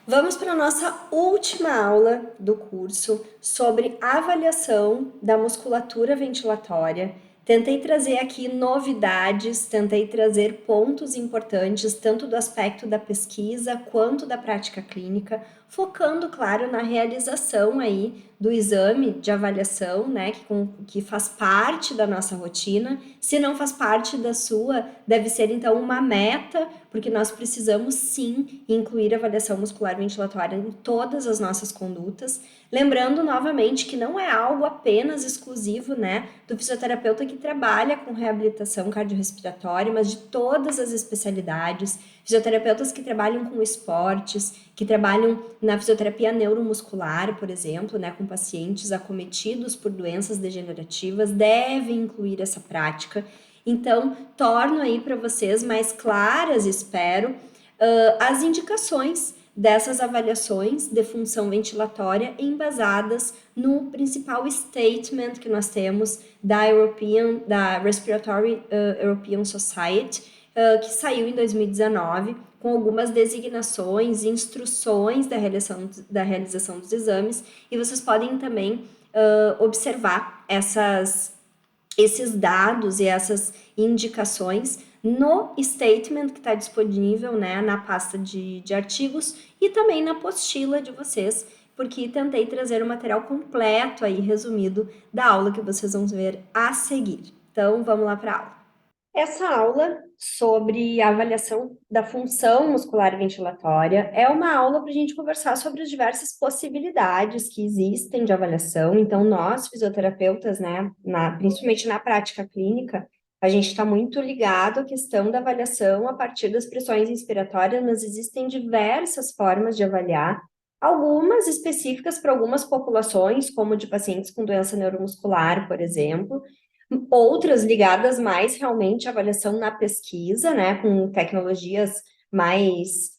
Vamos para a nossa última aula do curso sobre avaliação da musculatura ventilatória. Tentei trazer aqui novidades, tentei trazer pontos importantes, tanto do aspecto da pesquisa quanto da prática clínica, focando, claro, na realização aí do exame de avaliação, né, que faz parte da nossa rotina. Se não faz parte da sua, deve ser então uma meta, porque nós precisamos sim incluir a avaliação muscular ventilatória em todas as nossas condutas. Lembrando novamente que não é algo apenas exclusivo, né, do fisioterapeuta que trabalha com reabilitação cardiorrespiratória, mas de todas as especialidades, fisioterapeutas que trabalham com esportes, que trabalham na fisioterapia neuromuscular, por exemplo, né, com pacientes acometidos por doenças degenerativas, devem incluir essa prática. Então, torno aí para vocês mais claras, espero, as indicações dessas avaliações de função ventilatória embasadas no principal statement que nós temos da Respiratory European Society, que saiu em 2019, com algumas designações e instruções da realização dos exames, e vocês podem também observar esses dados e essas indicações no statement que está disponível, né, na pasta de artigos e também na apostila de vocês, porque tentei trazer o material completo aí, resumido, da aula que vocês vão ver a seguir. Então, vamos lá para a aula. Essa aula sobre a avaliação da função muscular ventilatória é uma aula para a gente conversar sobre as diversas possibilidades que existem de avaliação. Então, nós, fisioterapeutas, né, principalmente na prática clínica, a gente está muito ligado à questão da avaliação a partir das pressões inspiratórias, mas existem diversas formas de avaliar, algumas específicas para algumas populações, como de pacientes com doença neuromuscular, por exemplo, outras ligadas mais realmente à avaliação na pesquisa, né, com tecnologias mais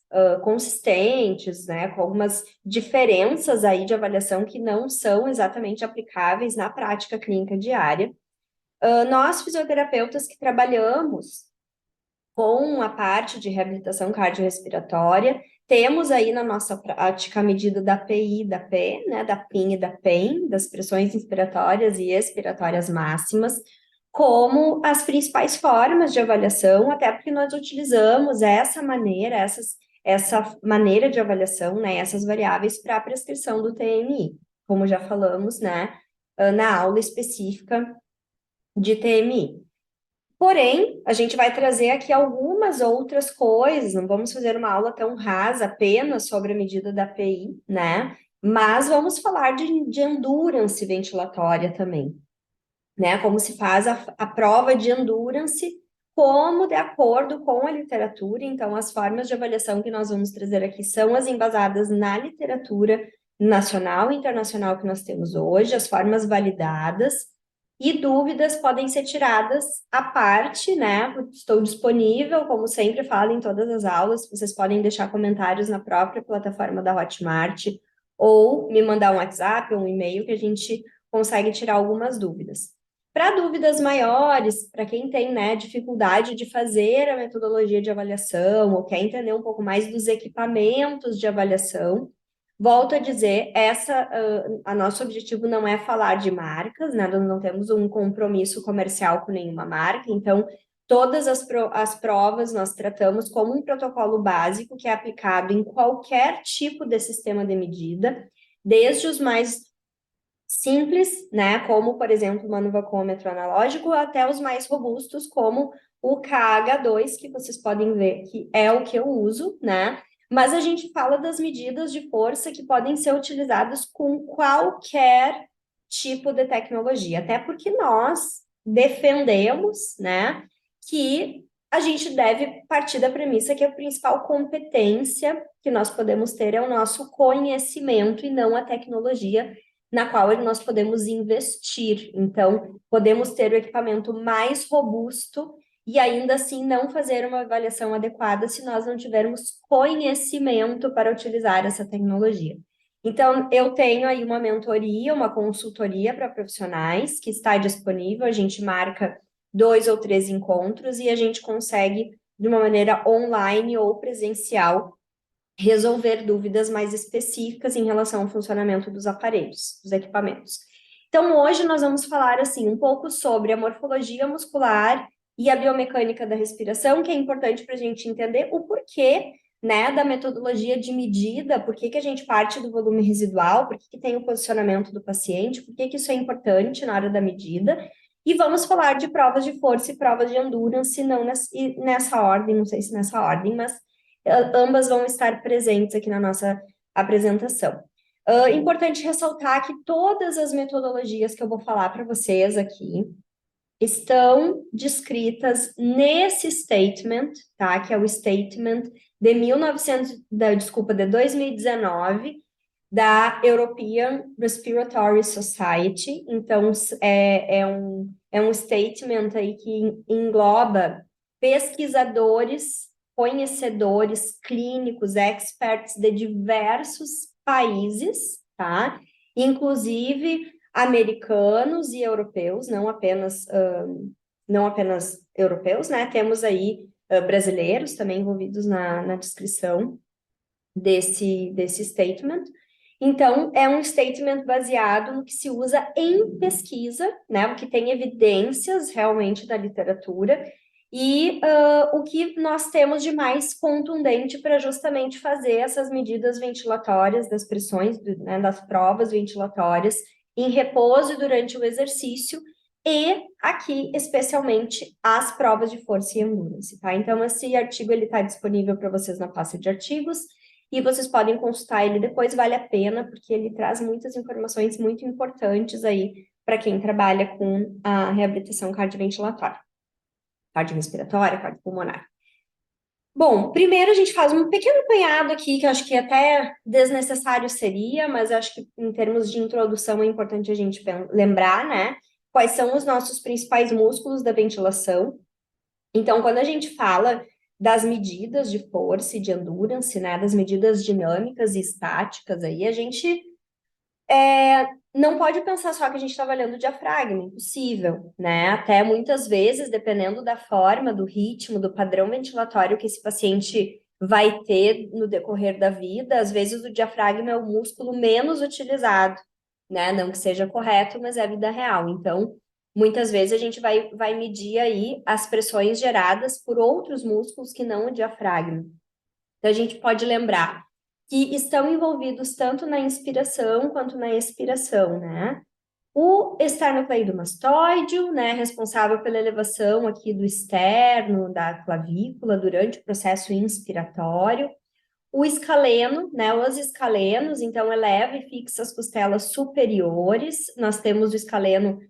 consistentes, né, com algumas diferenças aí de avaliação que não são exatamente aplicáveis na prática clínica diária. Nós, fisioterapeutas que trabalhamos com a parte de reabilitação cardiorrespiratória, temos aí na nossa prática a medida da PI, da P, né, da PIN e da PEN, das pressões inspiratórias e expiratórias máximas, como as principais formas de avaliação, até porque nós utilizamos essa maneira de avaliação, né, essas variáveis para a prescrição do TMI, como já falamos, né, na aula específica de TMI. Porém, a gente vai trazer aqui algumas outras coisas, não vamos fazer uma aula tão rasa apenas sobre a medida da PI, né? Mas vamos falar de endurance ventilatória também, né? Como se faz a prova de endurance, como de acordo com a literatura. Então, as formas de avaliação que nós vamos trazer aqui são as embasadas na literatura nacional e internacional que nós temos hoje, as formas validadas, e dúvidas podem ser tiradas à parte, né? Estou disponível, como sempre falo em todas as aulas, vocês podem deixar comentários na própria plataforma da Hotmart, ou me mandar um WhatsApp ou um e-mail que a gente consegue tirar algumas dúvidas. Para dúvidas maiores, para quem tem, né, dificuldade de fazer a metodologia de avaliação ou quer entender um pouco mais dos equipamentos de avaliação, volto a dizer, a nosso objetivo não é falar de marcas, né, nós não temos um compromisso comercial com nenhuma marca, então todas as provas nós tratamos como um protocolo básico que é aplicado em qualquer tipo de sistema de medida, desde os mais simples, né, como, por exemplo, o manuvacômetro analógico, até os mais robustos, como o KH2, que vocês podem ver que é o que eu uso, né, mas a gente fala das medidas de força que podem ser utilizadas com qualquer tipo de tecnologia, até porque nós defendemos, né, que a gente deve partir da premissa que a principal competência que nós podemos ter é o nosso conhecimento e não a tecnologia na qual nós podemos investir. Então, podemos ter o equipamento mais robusto e ainda assim não fazer uma avaliação adequada se nós não tivermos conhecimento para utilizar essa tecnologia. Então, eu tenho aí uma mentoria, uma consultoria para profissionais que está disponível, a gente marca 2 ou 3 encontros e a gente consegue, de uma maneira online ou presencial, resolver dúvidas mais específicas em relação ao funcionamento dos aparelhos, dos equipamentos. Então, hoje nós vamos falar, assim, um pouco sobre a morfologia muscular e a biomecânica da respiração, que é importante para a gente entender o porquê, né, da metodologia de medida, por que que a gente parte do volume residual, por que que tem o posicionamento do paciente, por que que isso é importante na hora da medida, e vamos falar de provas de força e provas de endurance, não nessa ordem, não sei se nessa ordem, mas ambas vão estar presentes aqui na nossa apresentação. Importante ressaltar que todas as metodologias que eu vou falar para vocês aqui estão descritas nesse statement, tá? Que é o statement de 2019, da European Respiratory Society. Então, é um statement aí que engloba pesquisadores, conhecedores, clínicos, experts de diversos países, tá? Inclusive americanos e europeus, não apenas europeus, né? Temos aí brasileiros também envolvidos na descrição desse statement. Então, é um statement baseado no que se usa em pesquisa, né? O que tem evidências realmente da literatura e o que nós temos de mais contundente para justamente fazer essas medidas ventilatórias das pressões, né, das provas ventilatórias em repouso e durante o exercício, e aqui, especialmente, as provas de força e endurance, tá? Então, esse artigo, ele está disponível para vocês na pasta de artigos, e vocês podem consultar ele depois, vale a pena, porque ele traz muitas informações muito importantes aí para quem trabalha com a reabilitação cardioventilatória, cardiorrespiratória, cardiopulmonar. Bom, primeiro a gente faz um pequeno apanhado aqui, que eu acho que até desnecessário seria, mas acho que em termos de introdução é importante a gente lembrar, né? Quais são os nossos principais músculos da ventilação. Então, quando a gente fala das medidas de força e de endurance, né, das medidas dinâmicas e estáticas aí, a gente não pode pensar só que a gente está avaliando o diafragma, impossível, né? Até muitas vezes, dependendo da forma, do ritmo, do padrão ventilatório que esse paciente vai ter no decorrer da vida, às vezes o diafragma é o músculo menos utilizado, né? Não que seja correto, mas é a vida real. Então, muitas vezes a gente vai medir aí as pressões geradas por outros músculos que não o diafragma. Então, a gente pode lembrar que estão envolvidos tanto na inspiração quanto na expiração, né? O esternocleidomastoideo, né, responsável pela elevação aqui do externo, da clavícula durante o processo inspiratório. O escaleno, né, os escalenos, então eleva e fixa as costelas superiores. Nós temos o escaleno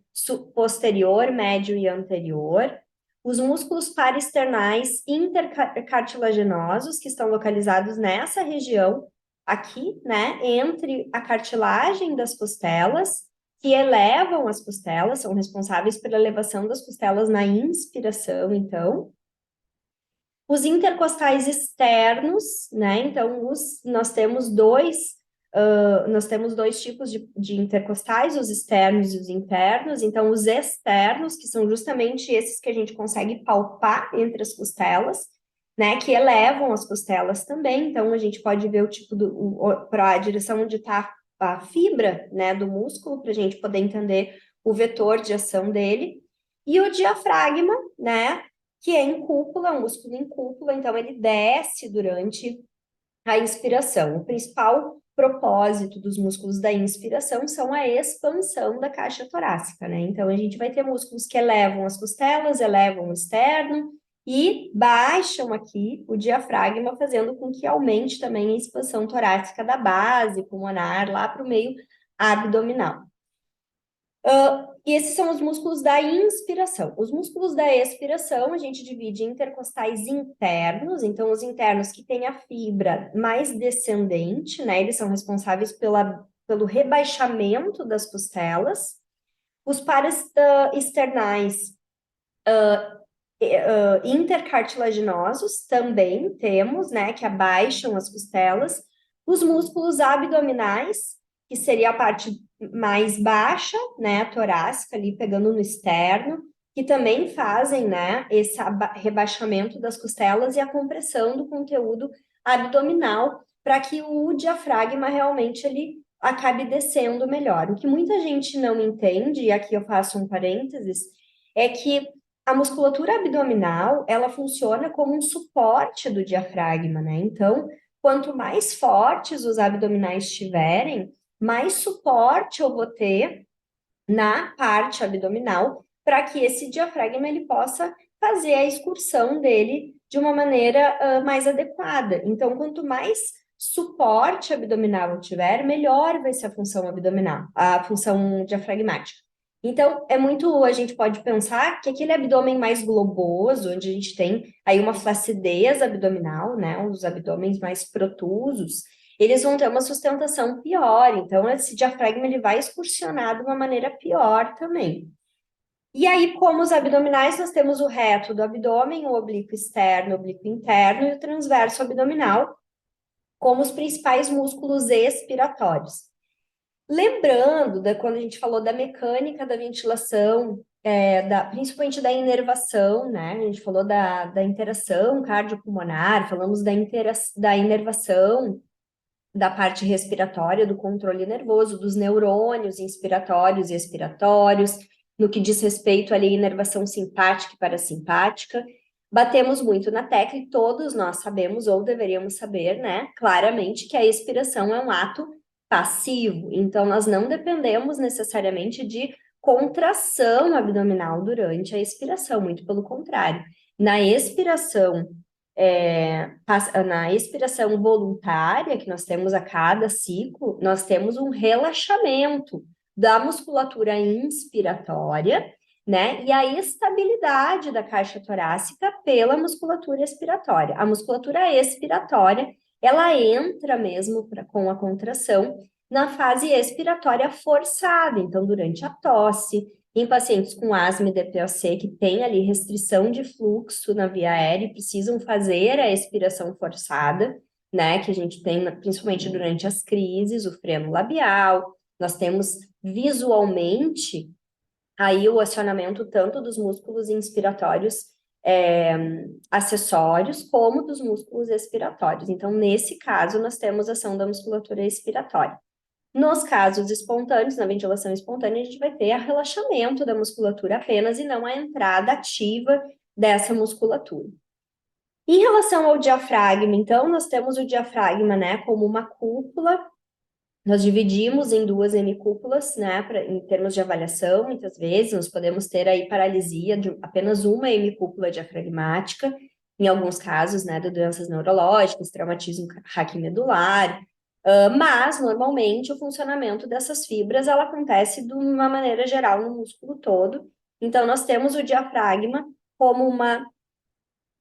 posterior, médio e anterior. Os músculos parasternais intercartilaginosos, que estão localizados nessa região aqui, né, entre a cartilagem das costelas, que elevam as costelas, são responsáveis pela elevação das costelas na inspiração, então. Os intercostais externos, né, então nós temos dois tipos de intercostais, os externos e os internos. Então, os externos, que são justamente esses que a gente consegue palpar entre as costelas, né, que elevam as costelas também. Então, a gente pode ver o tipo para a direção onde está a fibra, né, do músculo, para a gente poder entender o vetor de ação dele. E o diafragma, né, que é em cúpula, um músculo em cúpula, então ele desce durante a inspiração. O principal propósito dos músculos da inspiração são a expansão da caixa torácica, né? Então, a gente vai ter músculos que elevam as costelas, elevam o externo e baixam aqui o diafragma, fazendo com que aumente também a expansão torácica da base pulmonar lá para o meio abdominal. E esses são os músculos da inspiração. Os músculos da expiração a gente divide em intercostais internos, então os internos que têm a fibra mais descendente, né? Eles são responsáveis pelo rebaixamento das costelas. Os paraesternais intercartilaginosos também temos, né? Que abaixam as costelas. Os músculos abdominais, que seria a parte mais baixa, né, torácica ali pegando no externo, que também fazem, né, esse rebaixamento das costelas e a compressão do conteúdo abdominal, para que o diafragma realmente ele acabe descendo melhor. O que muita gente não entende, e aqui eu faço um parênteses, é que a musculatura abdominal, ela funciona como um suporte do diafragma, né? Então, quanto mais fortes os abdominais estiverem, mais suporte eu vou ter na parte abdominal para que esse diafragma ele possa fazer a excursão dele de uma maneira mais adequada. Então, quanto mais suporte abdominal eu tiver, melhor vai ser a função abdominal, a função diafragmática. Então, a gente pode pensar que aquele abdômen mais globoso, onde a gente tem aí uma flacidez abdominal, né, os abdômenes mais protusos, eles vão ter uma sustentação pior. Então, esse diafragma ele vai excursionar de uma maneira pior também. E aí, como os abdominais, nós temos o reto do abdômen, o oblíquo externo, o oblíquo interno e o transverso abdominal, como os principais músculos expiratórios. Lembrando quando a gente falou da mecânica da ventilação, principalmente da inervação, né? A gente falou da interação cardiopulmonar, falamos da inervação da parte respiratória, do controle nervoso, dos neurônios inspiratórios e expiratórios, no que diz respeito ali à inervação simpática e parasimpática. Batemos muito na tecla e todos nós sabemos, ou deveríamos saber, né, claramente que a expiração é um ato passivo, então nós não dependemos necessariamente de contração abdominal durante a expiração, muito pelo contrário. Na expiração, na expiração voluntária, que nós temos a cada ciclo, nós temos um relaxamento da musculatura inspiratória, né? E a estabilidade da caixa torácica pela musculatura expiratória. A musculatura expiratória, ela entra mesmo com a contração na fase expiratória forçada, então durante a tosse, em pacientes com asma e DPOC que tem ali restrição de fluxo na via aérea e precisam fazer a expiração forçada, né, que a gente tem principalmente durante as crises, o freno labial, nós temos visualmente aí o acionamento tanto dos músculos inspiratórios acessórios como dos músculos expiratórios. Então, nesse caso, nós temos ação da musculatura expiratória. Nos casos espontâneos, na ventilação espontânea, a gente vai ter o relaxamento da musculatura apenas e não a entrada ativa dessa musculatura. Em relação ao diafragma, então, nós temos o diafragma, né, como uma cúpula. Nós dividimos em duas hemicúpulas, né, em termos de avaliação, muitas vezes, nós podemos ter aí paralisia de apenas uma hemicúpula diafragmática, em alguns casos, né, de doenças neurológicas, traumatismo raquimedular, mas, normalmente, o funcionamento dessas fibras, ela acontece de uma maneira geral no músculo todo. Então, nós temos o diafragma como uma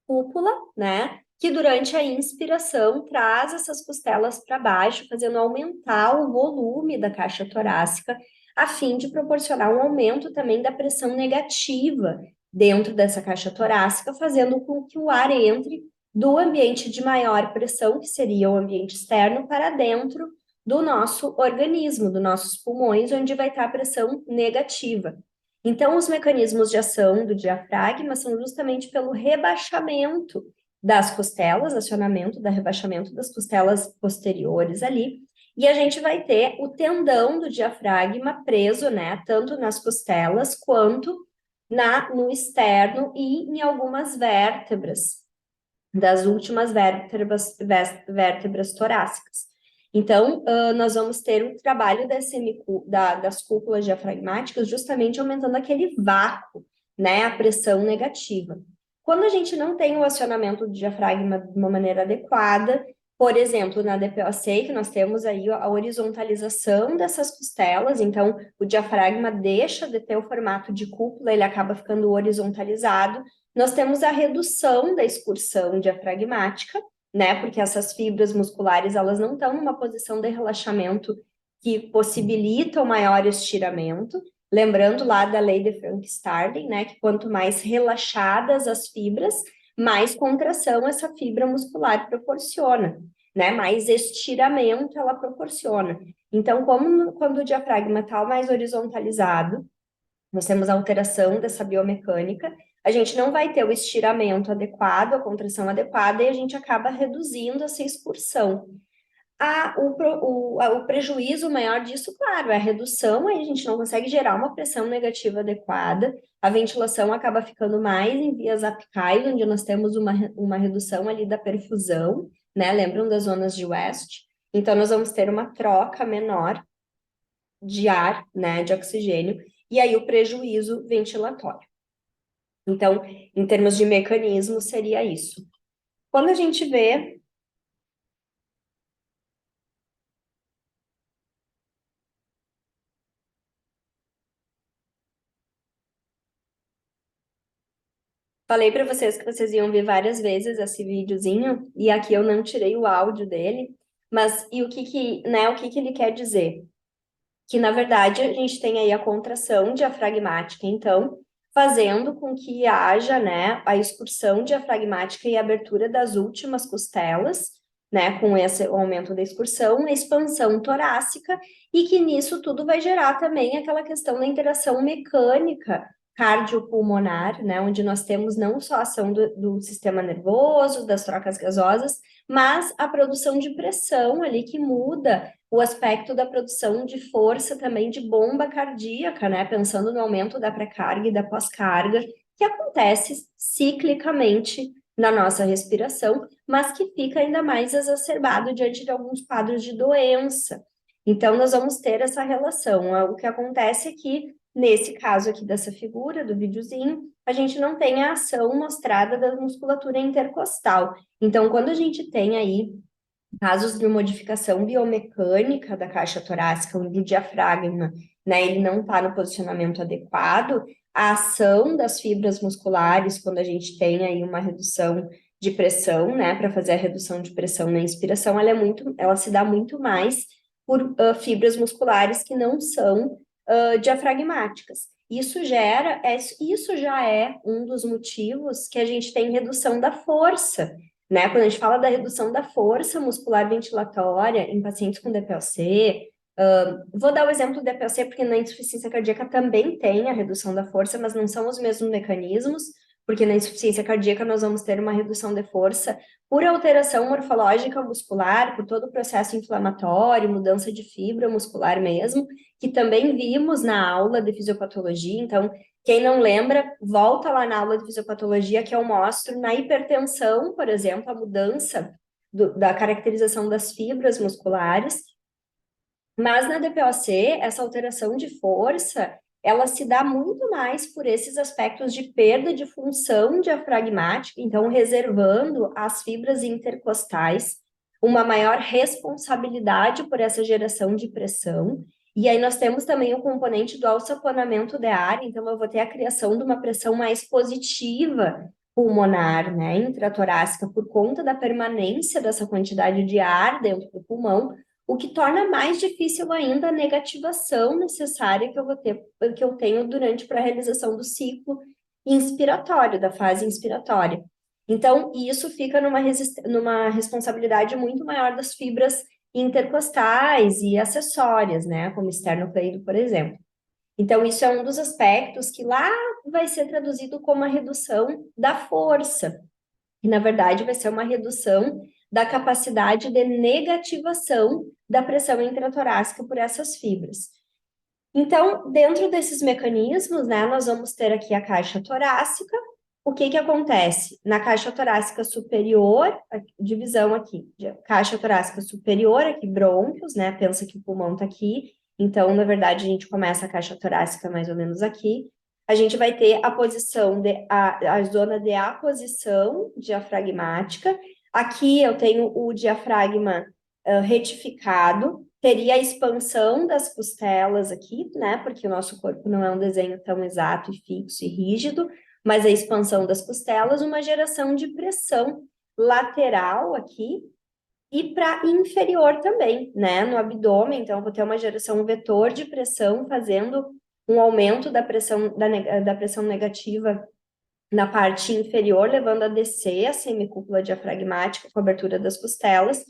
cúpula, né? Que durante a inspiração traz essas costelas para baixo, fazendo aumentar o volume da caixa torácica, a fim de proporcionar um aumento também da pressão negativa dentro dessa caixa torácica, fazendo com que o ar entre do ambiente de maior pressão, que seria o ambiente externo, para dentro do nosso organismo, dos nossos pulmões, onde vai estar a pressão negativa. Então, os mecanismos de ação do diafragma são justamente pelo rebaixamento das costelas, acionamento da rebaixamento das costelas posteriores ali, e a gente vai ter o tendão do diafragma preso, né, tanto nas costelas quanto no externo e em algumas vértebras, das últimas vértebras torácicas. Então, nós vamos ter o trabalho das cúpulas diafragmáticas justamente aumentando aquele vácuo, né, a pressão negativa. Quando a gente não tem o acionamento do diafragma de uma maneira adequada, por exemplo, na DPOC, que nós temos aí a horizontalização dessas costelas, então o diafragma deixa de ter o formato de cúpula, ele acaba ficando horizontalizado. Nós temos a redução da excursão diafragmática, né? Porque essas fibras musculares, elas não estão numa posição de relaxamento que possibilita o maior estiramento. Lembrando lá da lei de Frank-Starling, né? Que quanto mais relaxadas as fibras, mais contração essa fibra muscular proporciona, né? Mais estiramento ela proporciona. Então, quando o diafragma está mais horizontalizado, nós temos a alteração dessa biomecânica, a gente não vai ter o estiramento adequado, a contração adequada, e a gente acaba reduzindo essa excursão. O prejuízo maior disso, claro, é a redução, aí a gente não consegue gerar uma pressão negativa adequada, a ventilação acaba ficando mais em vias apicais, onde nós temos uma redução ali da perfusão, né? Lembram das zonas de West? Então, nós vamos ter uma troca menor de ar, né, de oxigênio, e aí o prejuízo ventilatório. Então, em termos de mecanismo, seria isso. Quando a gente vê. Falei para vocês que vocês iam ver várias vezes esse videozinho, e aqui eu não tirei o áudio dele, mas e o que que ele quer dizer? Que na verdade a gente tem aí a contração diafragmática, então, fazendo com que haja, né, a excursão diafragmática e abertura das últimas costelas, né, com esse aumento da excursão, a expansão torácica, e que nisso tudo vai gerar também aquela questão da interação mecânica cardiopulmonar, né, onde nós temos não só a ação do sistema nervoso, das trocas gasosas, mas a produção de pressão ali que muda o aspecto da produção de força também de bomba cardíaca, né? Pensando no aumento da pré-carga e da pós-carga, que acontece ciclicamente na nossa respiração, mas que fica ainda mais exacerbado diante de alguns quadros de doença. Então, nós vamos ter essa relação. O que acontece é que, nesse caso aqui dessa figura, do videozinho, a gente não tem a ação mostrada da musculatura intercostal. Então, quando a gente tem aí casos de modificação biomecânica da caixa torácica, onde o diafragma, né, ele não está no posicionamento adequado, a ação das fibras musculares, quando a gente tem aí uma redução de pressão, né, para fazer a redução de pressão na inspiração, ela se dá muito mais por fibras musculares que não são diafragmáticas. Isso já é um dos motivos que a gente tem redução da força, né? Quando a gente fala da redução da força muscular ventilatória em pacientes com DPLC, vou dar o exemplo do DPLC porque na insuficiência cardíaca também tem a redução da força, mas não são os mesmos mecanismos, porque na insuficiência cardíaca nós vamos ter uma redução de força por alteração morfológica muscular, por todo o processo inflamatório, mudança de fibra muscular mesmo, que também vimos na aula de fisiopatologia. Então, quem não lembra, volta lá na aula de fisiopatologia que eu mostro na hipertensão, por exemplo, a mudança da caracterização das fibras musculares. Mas na DPOC, essa alteração de força, ela se dá muito mais por esses aspectos de perda de função diafragmática, então reservando às fibras intercostais uma maior responsabilidade por essa geração de pressão. E aí nós temos também o componente do alçaponamento de ar, então eu vou ter a criação de uma pressão mais positiva pulmonar, né, intratorácica, por conta da permanência dessa quantidade de ar dentro do pulmão, o que torna mais difícil ainda a negativação necessária que eu tenho durante para a realização do ciclo inspiratório, da fase inspiratória. Então, isso fica numa responsabilidade muito maior das fibras intercostais e acessórias, né, como esternocleido, por exemplo. Então, isso é um dos aspectos que lá vai ser traduzido como a redução da força, que na verdade vai ser uma redução da capacidade de negativação da pressão intratorácica por essas fibras. Então, dentro desses mecanismos, né, nós vamos ter aqui a caixa torácica. O que que acontece? Na caixa torácica superior, divisão aqui, caixa torácica superior, aqui brônquios, né, pensa que o pulmão tá aqui, então, na verdade, a gente começa a caixa torácica mais ou menos aqui. A gente vai ter a posição a zona de aposição diafragmática. Aqui eu tenho o diafragma retificado, teria a expansão das costelas aqui, né? Porque o nosso corpo não é um desenho tão exato e fixo e rígido, mas a expansão das costelas, uma geração de pressão lateral aqui e para inferior também, né? No abdômen, então eu vou ter uma geração, um vetor de pressão fazendo um aumento da pressão, da pressão negativa na parte inferior, levando a descer a semicúpula diafragmática com a abertura das costelas.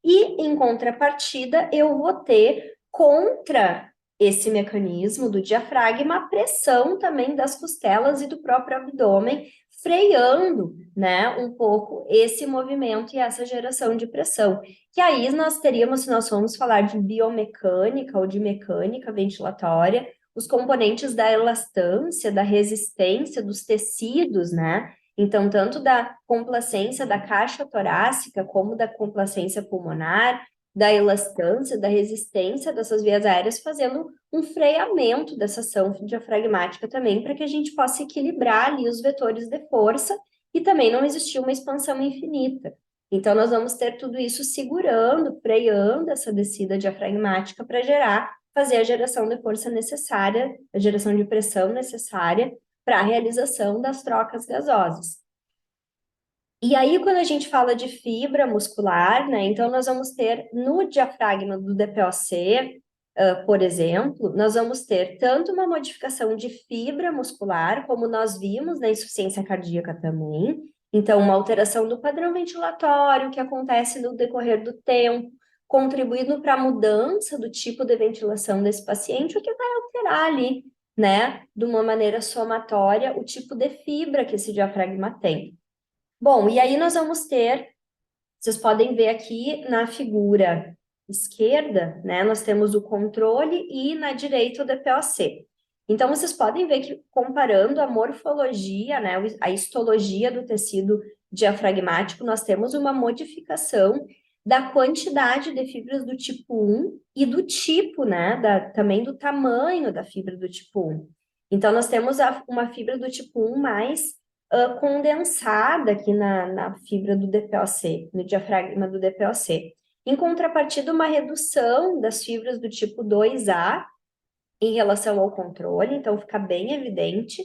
E, em contrapartida, eu vou ter contra esse mecanismo do diafragma a pressão também das costelas e do próprio abdômen, freando, né, um pouco esse movimento e essa geração de pressão. Que aí nós teríamos, se nós formos falar de biomecânica ou de mecânica ventilatória, os componentes da elastância, da resistência dos tecidos, né? Então, tanto da complacência da caixa torácica como da complacência pulmonar, da elastância, da resistência dessas vias aéreas, fazendo um freamento dessa ação diafragmática também, para que a gente possa equilibrar ali os vetores de força e também não existir uma expansão infinita. Então, nós vamos ter tudo isso segurando, freando essa descida diafragmática para fazer a geração de força necessária, a geração de pressão necessária para a realização das trocas gasosas. E aí, quando a gente fala de fibra muscular, né, então nós vamos ter no diafragma do DPOC, por exemplo, nós vamos ter tanto uma modificação de fibra muscular, como nós vimos na insuficiência cardíaca também, então uma alteração do padrão ventilatório que acontece no decorrer do tempo, contribuindo para a mudança do tipo de ventilação desse paciente, o que vai alterar ali, né, de uma maneira somatória, o tipo de fibra que esse diafragma tem. Bom, e aí nós vamos ter, vocês podem ver aqui na figura esquerda, né, nós temos o controle e na direita o DPOC. Então, vocês podem ver que comparando a morfologia, né, a histologia do tecido diafragmático, nós temos uma modificação da quantidade de fibras do tipo 1 e do tipo, né, também do tamanho da fibra do tipo 1. Então, nós temos uma fibra do tipo 1 mais condensada aqui na fibra do DPOC, no diafragma do DPOC. Em contrapartida, uma redução das fibras do tipo 2A em relação ao controle, então fica bem evidente,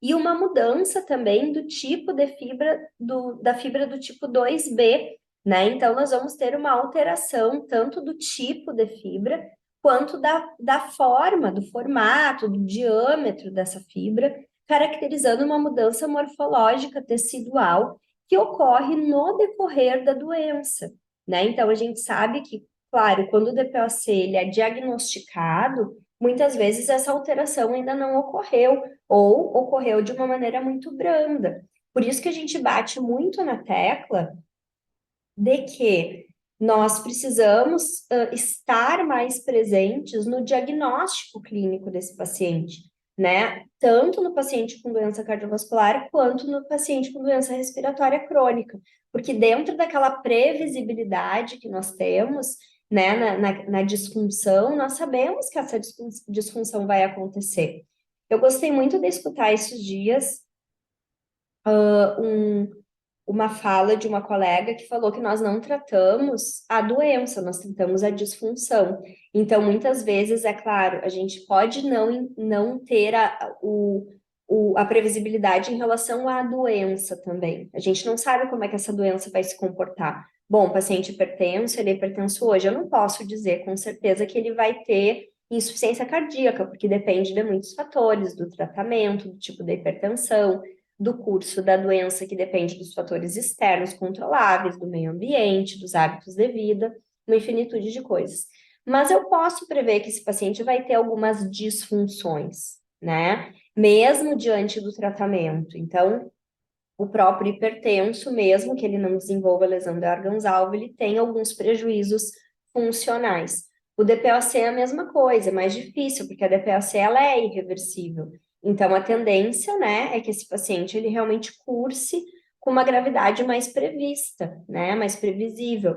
e uma mudança também do tipo de fibra, da fibra do tipo 2B, né? Então, nós vamos ter uma alteração tanto do tipo de fibra, quanto da forma, do formato, do diâmetro dessa fibra, caracterizando uma mudança morfológica tecidual que ocorre no decorrer da doença, né? Então, a gente sabe que, claro, quando o DPOC ele é diagnosticado, muitas vezes essa alteração ainda não ocorreu, ou ocorreu de uma maneira muito branda. Por isso que a gente bate muito na tecla de que nós precisamos estar mais presentes no diagnóstico clínico desse paciente, né? Tanto no paciente com doença cardiovascular, quanto no paciente com doença respiratória crônica. Porque dentro daquela previsibilidade que nós temos, né, na disfunção, nós sabemos que essa disfunção vai acontecer. Eu gostei muito de escutar esses dias um, uma fala de uma colega que falou que nós não tratamos a doença, nós tratamos a disfunção. Então, muitas vezes, é claro, a gente pode não ter a previsibilidade em relação à doença também. A gente não sabe como é que essa doença vai se comportar. Bom, o paciente hipertenso, ele é hipertenso hoje, eu não posso dizer com certeza que ele vai ter insuficiência cardíaca, porque depende de muitos fatores, do tratamento, do tipo de hipertensão, do curso da doença, que depende dos fatores externos controláveis, do meio ambiente, dos hábitos de vida, uma infinitude de coisas. Mas eu posso prever que esse paciente vai ter algumas disfunções, né? Mesmo diante do tratamento. Então, o próprio hipertenso, mesmo que ele não desenvolva lesão de órgãos-alvo, ele tem alguns prejuízos funcionais. O DPOC é a mesma coisa, é mais difícil, porque a DPOC ela é irreversível. Então, a tendência, né, é que esse paciente ele realmente curse com uma gravidade mais prevista, né, mais previsível.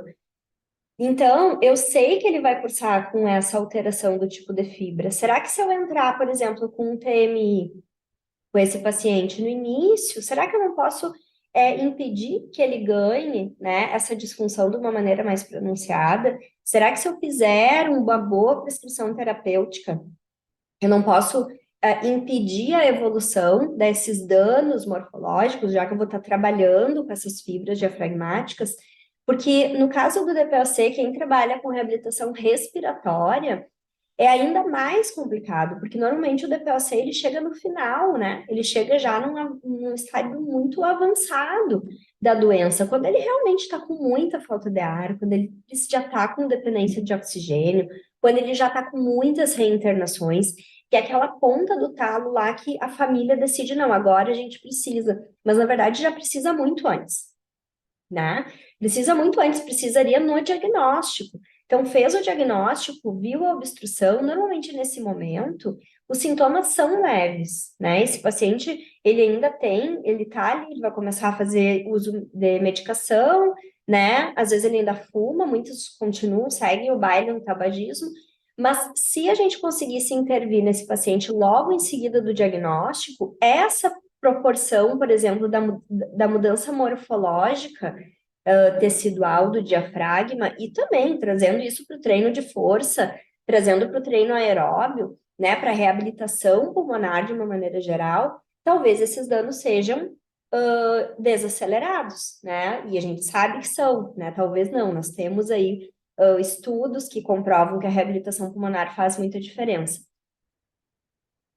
Então, eu sei que ele vai cursar com essa alteração do tipo de fibra. Será que se eu entrar, por exemplo, com um TMI com esse paciente no início, será que eu não posso impedir que ele ganhe, né, essa disfunção de uma maneira mais pronunciada? Será que se eu fizer uma boa prescrição terapêutica, eu não posso impedir a evolução desses danos morfológicos, já que eu vou estar trabalhando com essas fibras diafragmáticas? Porque no caso do DPOC, quem trabalha com reabilitação respiratória, é ainda mais complicado, porque normalmente o DPOC ele chega no final, né? Ele chega já num estágio muito avançado da doença, quando ele realmente está com muita falta de ar, quando ele já está com dependência de oxigênio, quando ele já está com muitas reinternações. que é aquela ponta do talo lá que a família decide, não, agora a gente precisa, mas na verdade já precisa muito antes, né? Precisa muito antes, precisaria no diagnóstico. Então, fez o diagnóstico, viu a obstrução, normalmente nesse momento, os sintomas são leves, né? Esse paciente, ele ainda tem, ele tá ali, ele vai começar a fazer uso de medicação, né? Às vezes ele ainda fuma, muitos continuam, seguem o baile no tabagismo, mas se a gente conseguisse intervir nesse paciente logo em seguida do diagnóstico, essa proporção, por exemplo, da mudança morfológica tecidual do diafragma e também trazendo isso para o treino de força, trazendo para o treino aeróbio, né, para a reabilitação pulmonar de uma maneira geral, talvez esses danos sejam desacelerados, né? E a gente sabe que são, né? Talvez não, nós temos aí estudos que comprovam que a reabilitação pulmonar faz muita diferença.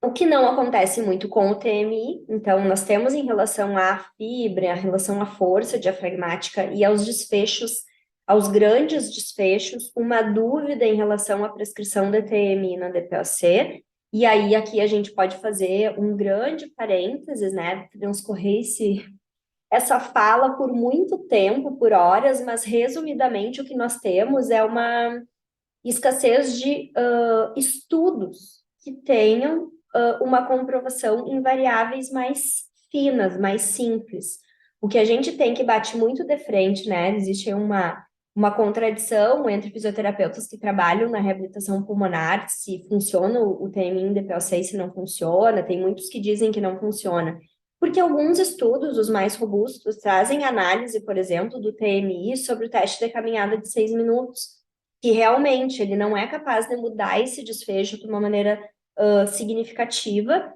O que não acontece muito com o TMI, então nós temos em relação à fibra, em relação à força diafragmática e aos desfechos, aos grandes desfechos, uma dúvida em relação à prescrição de TMI na DPOC, e aí aqui a gente pode fazer um grande parênteses, né, transcorrer essa fala por muito tempo, por horas, mas resumidamente o que nós temos é uma escassez de estudos que tenham uma comprovação em variáveis mais finas, mais simples. O que a gente tem que bate muito de frente, né? Existe uma contradição entre fisioterapeutas que trabalham na reabilitação pulmonar, se funciona o TMI em DPOC, se não funciona, tem muitos que dizem que não funciona. Porque alguns estudos, os mais robustos, trazem análise, por exemplo, do TMI sobre o teste de caminhada de 6 minutos, que realmente ele não é capaz de mudar esse desfecho de uma maneira significativa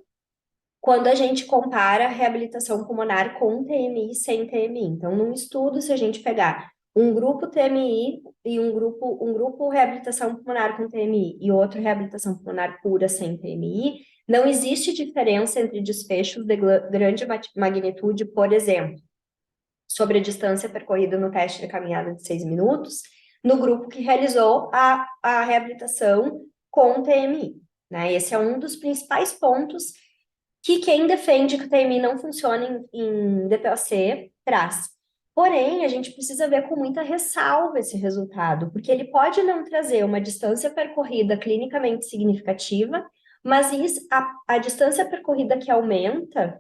quando a gente compara a reabilitação pulmonar com TMI e sem TMI. Então, num estudo, se a gente pegar um grupo TMI e um grupo reabilitação pulmonar com TMI e outro reabilitação pulmonar pura sem TMI, não existe diferença entre desfechos de grande magnitude, por exemplo, sobre a distância percorrida no teste de caminhada de 6 minutos, no grupo que realizou a reabilitação com TMI. Né? Esse é um dos principais pontos que quem defende que o TMI não funciona em DPOC traz. Porém, a gente precisa ver com muita ressalva esse resultado, porque ele pode não trazer uma distância percorrida clinicamente significativa, mas a distância percorrida que aumenta,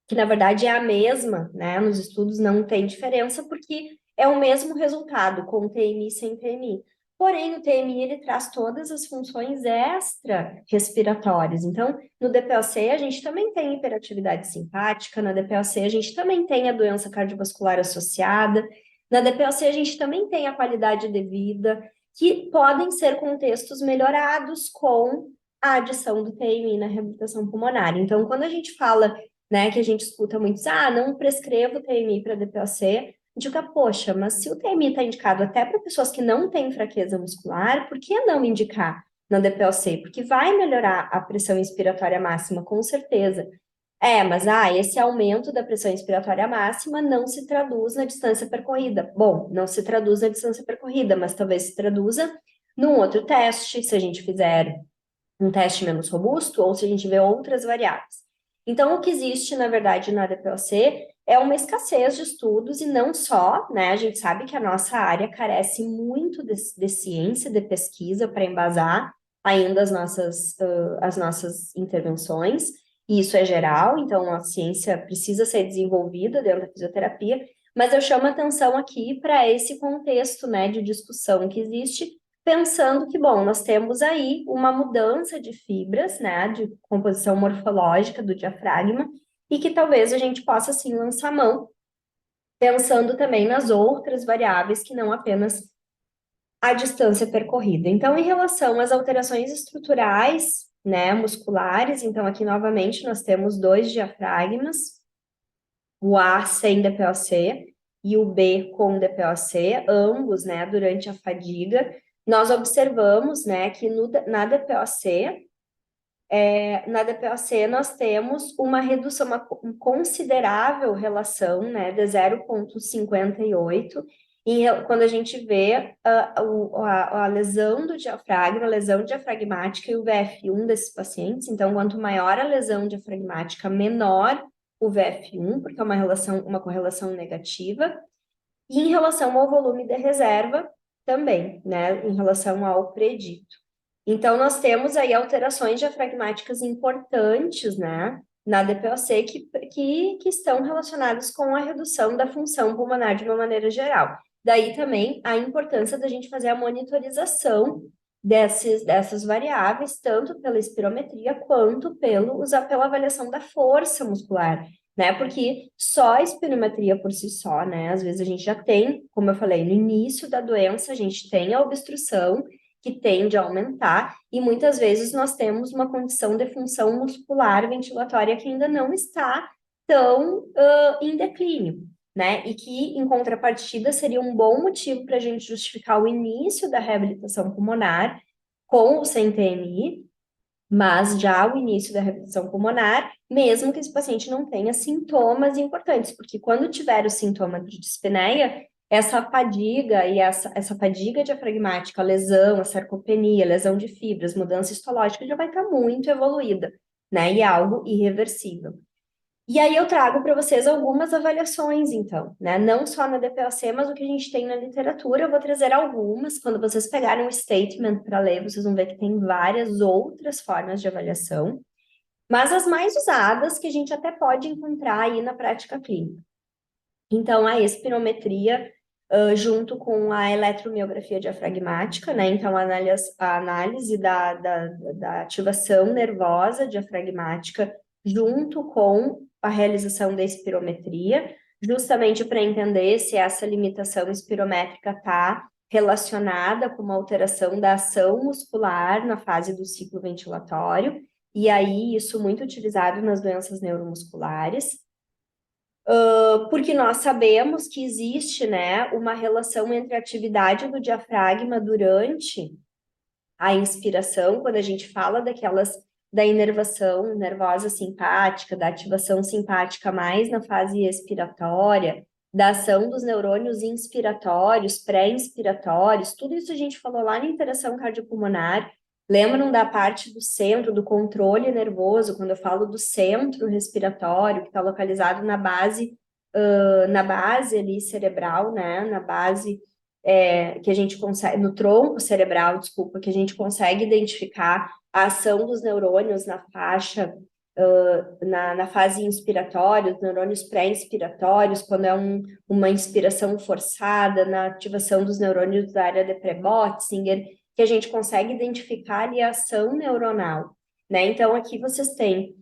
que na verdade é a mesma, né? Nos estudos não tem diferença, porque é o mesmo resultado com TMI e sem TMI. Porém, o TMI ele traz todas as funções extra-respiratórias. Então, no DPOC a gente também tem hiperatividade simpática, na DPOC a gente também tem a doença cardiovascular associada, na DPOC a gente também tem a qualidade de vida, que podem ser contextos melhorados com a adição do TMI na reabilitação pulmonar. Então, quando a gente fala, né, que a gente escuta muitos, não prescrevo TMI para DPOC, indica, poxa, mas se o TMI está indicado até para pessoas que não têm fraqueza muscular, por que não indicar na DPOC? Porque vai melhorar a pressão inspiratória máxima, com certeza. Mas esse aumento da pressão inspiratória máxima não se traduz na distância percorrida. Bom, não se traduz na distância percorrida, mas talvez se traduza num outro teste, se a gente fizer um teste menos robusto, ou se a gente vê outras variáveis. Então, o que existe, na verdade, na DPOC é uma escassez de estudos, e não só, né? A gente sabe que a nossa área carece muito de ciência, de pesquisa para embasar ainda as nossas intervenções, e isso é geral, então a ciência precisa ser desenvolvida dentro da fisioterapia, mas eu chamo atenção aqui para esse contexto, né, de discussão que existe, pensando que, bom, nós temos aí uma mudança de fibras, né, de composição morfológica do diafragma, e que talvez a gente possa, sim, lançar mão, pensando também nas outras variáveis que não apenas a distância percorrida. Então, em relação às alterações estruturais, né, musculares, então aqui novamente nós temos dois diafragmas, o A sem DPOC e o B com DPOC, ambos, né, durante a fadiga. Nós observamos, né, que na DPOC nós temos uma redução, uma considerável relação, né, de 0,58, Quando a gente vê a lesão do diafragma, a lesão diafragmática e o VF1 desses pacientes, então, quanto maior a lesão diafragmática, menor o VF1, porque é uma correlação negativa, e em relação ao volume de reserva, também, né, em relação ao predito. Então, nós temos aí alterações diafragmáticas importantes, né, na DPOC que estão relacionadas com a redução da função pulmonar de uma maneira geral. Daí também a importância da gente fazer a monitorização dessas variáveis, tanto pela espirometria quanto pela avaliação da força muscular, né? Porque só a espirometria por si só, né? Às vezes a gente já tem, como eu falei, no início da doença, a gente tem a obstrução que tende a aumentar, e muitas vezes nós temos uma condição de função muscular ventilatória que ainda não está tão em declínio, né? E que, em contrapartida, seria um bom motivo para a gente justificar o início da reabilitação pulmonar com o CTMI, mas já o início da reabilitação pulmonar, mesmo que esse paciente não tenha sintomas importantes, porque quando tiver o sintoma de dispneia, essa fadiga e essa fadiga diafragmática, a lesão, a sarcopenia, a lesão de fibras, mudança histológica já vai estar muito evoluída, né? E é algo irreversível. E aí eu trago para vocês algumas avaliações, então, né? Não só na DPOC, mas o que a gente tem na literatura, eu vou trazer algumas. Quando vocês pegarem o statement para ler, vocês vão ver que tem várias outras formas de avaliação, mas as mais usadas que a gente até pode encontrar aí na prática clínica. Então, a espirometria, junto com a eletromiografia diafragmática, né? Então, a análise da ativação nervosa diafragmática junto com a realização da espirometria, justamente para entender se essa limitação espirométrica está relacionada com uma alteração da ação muscular na fase do ciclo ventilatório, e aí isso muito utilizado nas doenças neuromusculares, porque nós sabemos que existe, né, uma relação entre a atividade do diafragma durante a inspiração, quando a gente fala da inervação nervosa simpática, da ativação simpática mais na fase expiratória, da ação dos neurônios inspiratórios, pré-inspiratórios, tudo isso a gente falou lá na interação cardiopulmonar. Lembram da parte do centro, do controle nervoso, quando eu falo do centro respiratório, que está localizado na base ali cerebral, né, na base que a gente consegue, no tronco cerebral, desculpa, que a gente consegue identificar a ação dos neurônios na faixa, na fase inspiratória, os neurônios pré-inspiratórios, quando é uma inspiração forçada, na ativação dos neurônios da área de Pré-Botzinger, que a gente consegue identificar ali a ação neuronal, né? Então, aqui vocês têm,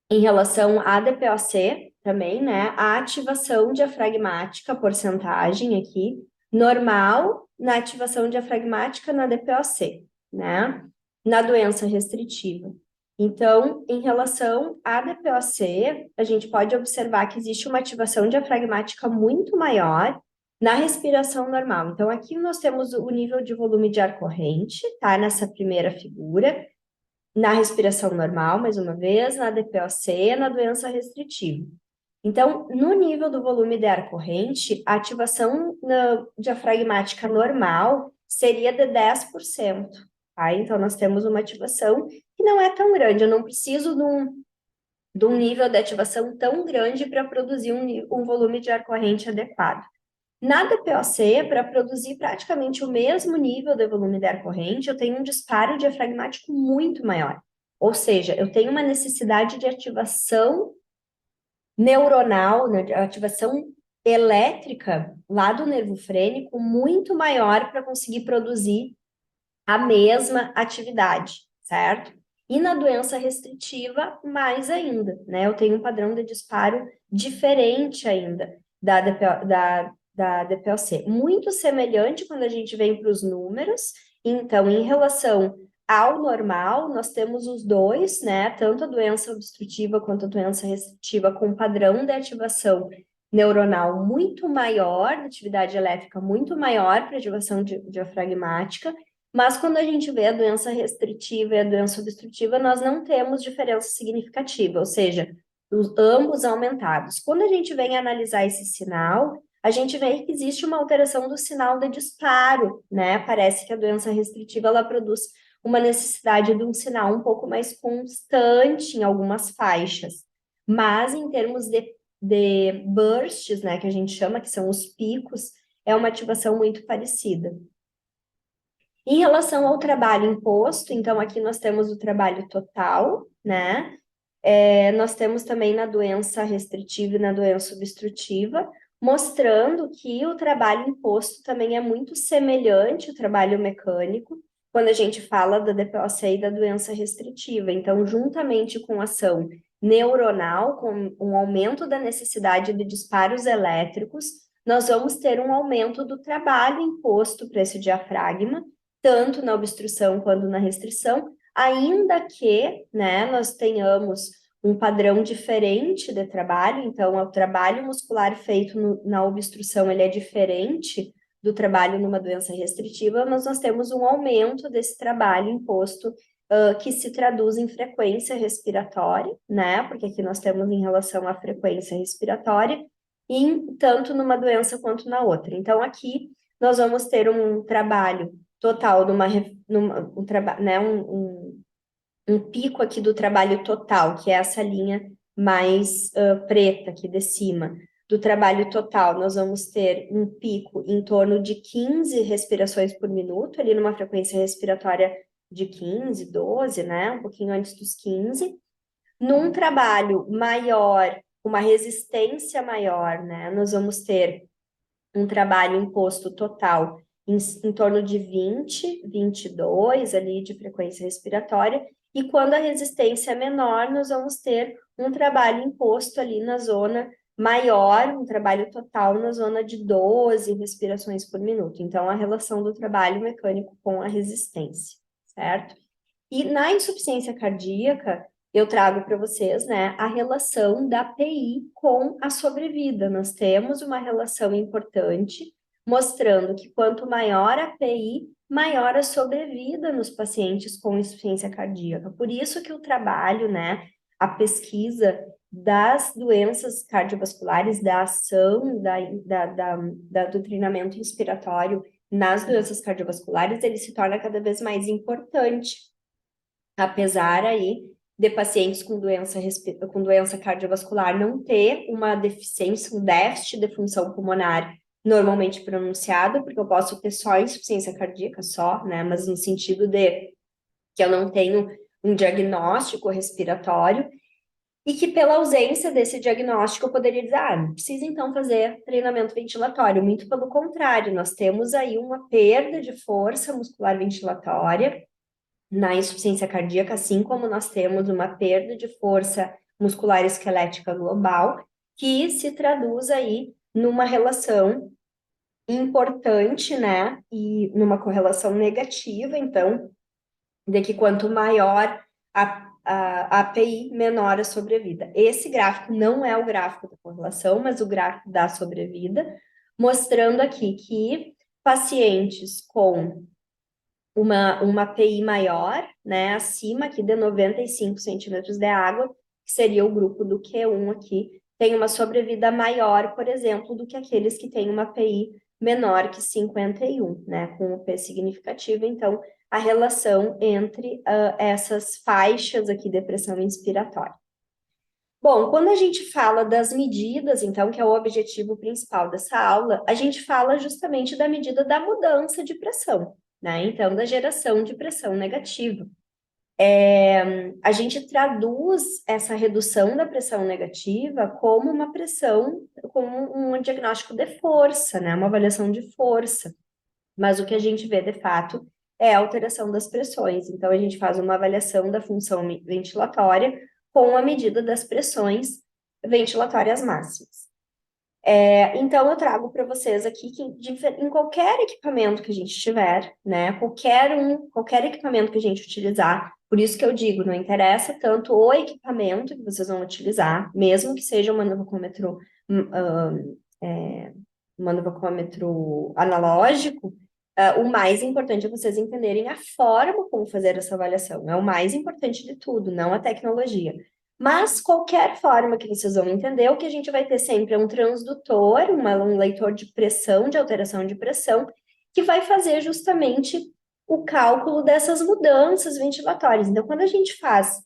em relação à DPOC, também, né, a ativação diafragmática, a porcentagem aqui, normal na ativação diafragmática na DPOC, né, na doença restritiva. Então, em relação à DPOC, a gente pode observar que existe uma ativação diafragmática muito maior na respiração normal. Então, aqui nós temos o nível de volume de ar corrente, tá, nessa primeira figura, na respiração normal, mais uma vez, na DPOC, na doença restritiva. Então, no nível do volume de ar corrente, a ativação diafragmática normal seria de 10%, tá? Então, nós temos uma ativação que não é tão grande, eu não preciso de um nível de ativação tão grande para produzir um volume de ar corrente adequado. Na DPOC, para produzir praticamente o mesmo nível de volume de ar corrente, eu tenho um disparo diafragmático muito maior. Ou seja, eu tenho uma necessidade de ativação neuronal, né, de ativação elétrica lá do nervo frênico muito maior para conseguir produzir a mesma atividade, certo? E na doença restritiva, mais ainda, né? Eu tenho um padrão de disparo diferente ainda da DPOC. Muito semelhante quando a gente vem para os números. Então, em relação ao normal, nós temos os dois, né? Tanto a doença obstrutiva quanto a doença restritiva, com padrão de ativação neuronal muito maior, de atividade elétrica muito maior para ativação diafragmática, mas quando a gente vê a doença restritiva e a doença obstrutiva, nós não temos diferença significativa, ou seja, ambos aumentados. Quando a gente vem analisar esse sinal, a gente vê que existe uma alteração do sinal de disparo, né? Parece que a doença restritiva, ela produz uma necessidade de um sinal um pouco mais constante em algumas faixas. Mas em termos de bursts, né, que a gente chama, que são os picos, é uma ativação muito parecida. Em relação ao trabalho imposto, então aqui nós temos o trabalho total, né? Nós temos também na doença restritiva e na doença obstrutiva, mostrando que o trabalho imposto também é muito semelhante ao trabalho mecânico, quando a gente fala da DPOC e da doença restritiva. Então, juntamente com a ação neuronal, com um aumento da necessidade de disparos elétricos, nós vamos ter um aumento do trabalho imposto para esse diafragma, tanto na obstrução quanto na restrição, ainda que, né, nós tenhamos um padrão diferente de trabalho, então o trabalho muscular feito na obstrução, ele é diferente do trabalho numa doença restritiva, mas nós temos um aumento desse trabalho imposto que se traduz em frequência respiratória, né, porque aqui nós temos em relação à frequência respiratória, tanto numa doença quanto na outra. Então aqui nós vamos ter um trabalho total né, um pico aqui do trabalho total, que é essa linha mais preta aqui de cima. Do trabalho total, nós vamos ter um pico em torno de 15 respirações por minuto, ali numa frequência respiratória de 15, 12, né? Um pouquinho antes dos 15. Num trabalho maior, uma resistência maior, né? Nós vamos ter um trabalho imposto total em torno de 20, 22 ali de frequência respiratória, e quando a resistência é menor, nós vamos ter um trabalho imposto ali na zona maior, um trabalho total na zona de 12 respirações por minuto. Então, a relação do trabalho mecânico com a resistência, certo? E na insuficiência cardíaca, eu trago para vocês, né, a relação da PI com a sobrevida. Nós temos uma relação importante, mostrando que quanto maior a PI, maior a sobrevida nos pacientes com insuficiência cardíaca. Por isso que o trabalho, né, a pesquisa das doenças cardiovasculares, da ação do treinamento inspiratório nas doenças cardiovasculares, ele se torna cada vez mais importante, apesar aí de pacientes com doença cardiovascular não ter uma deficiência, um déficit de função pulmonar normalmente pronunciado, porque eu posso ter só insuficiência cardíaca, só, né, mas no sentido de que eu não tenho um diagnóstico respiratório, e que pela ausência desse diagnóstico eu poderia dizer, não precisa então fazer treinamento ventilatório, muito pelo contrário, nós temos aí uma perda de força muscular ventilatória na insuficiência cardíaca, assim como nós temos uma perda de força muscular esquelética global, que se traduz aí numa relação importante, né, e numa correlação negativa, então, de que quanto maior a API, menor a sobrevida. Esse gráfico não é o gráfico da correlação, mas o gráfico da sobrevida, mostrando aqui que pacientes com uma PI maior, né, acima aqui de 95 centímetros de água, que seria o grupo do Q1 aqui, tem uma sobrevida maior, por exemplo, do que aqueles que têm uma PI menor que 51, né, com o P significativo. Então, a relação entre essas faixas aqui de pressão inspiratória. Bom, quando a gente fala das medidas, então, que é o objetivo principal dessa aula, a gente fala justamente da medida da mudança de pressão, né? Então, da geração de pressão negativa. A gente traduz essa redução da pressão negativa como uma pressão, como um diagnóstico de força, né? Uma avaliação de força. Mas o que a gente vê, de fato, é a alteração das pressões. Então, a gente faz uma avaliação da função ventilatória com a medida das pressões ventilatórias máximas. Então, eu trago para vocês aqui que em qualquer equipamento que a gente tiver, né, qualquer equipamento que a gente utilizar, por isso que eu digo, não interessa tanto o equipamento que vocês vão utilizar, mesmo que seja um manovacômetro analógico, o mais importante é vocês entenderem a forma como fazer essa avaliação. É o mais importante de tudo, não a tecnologia. Mas qualquer forma que vocês vão entender, o que a gente vai ter sempre é um transdutor, um leitor de pressão, de alteração de pressão, que vai fazer justamente o cálculo dessas mudanças ventilatórias. Então, quando a gente faz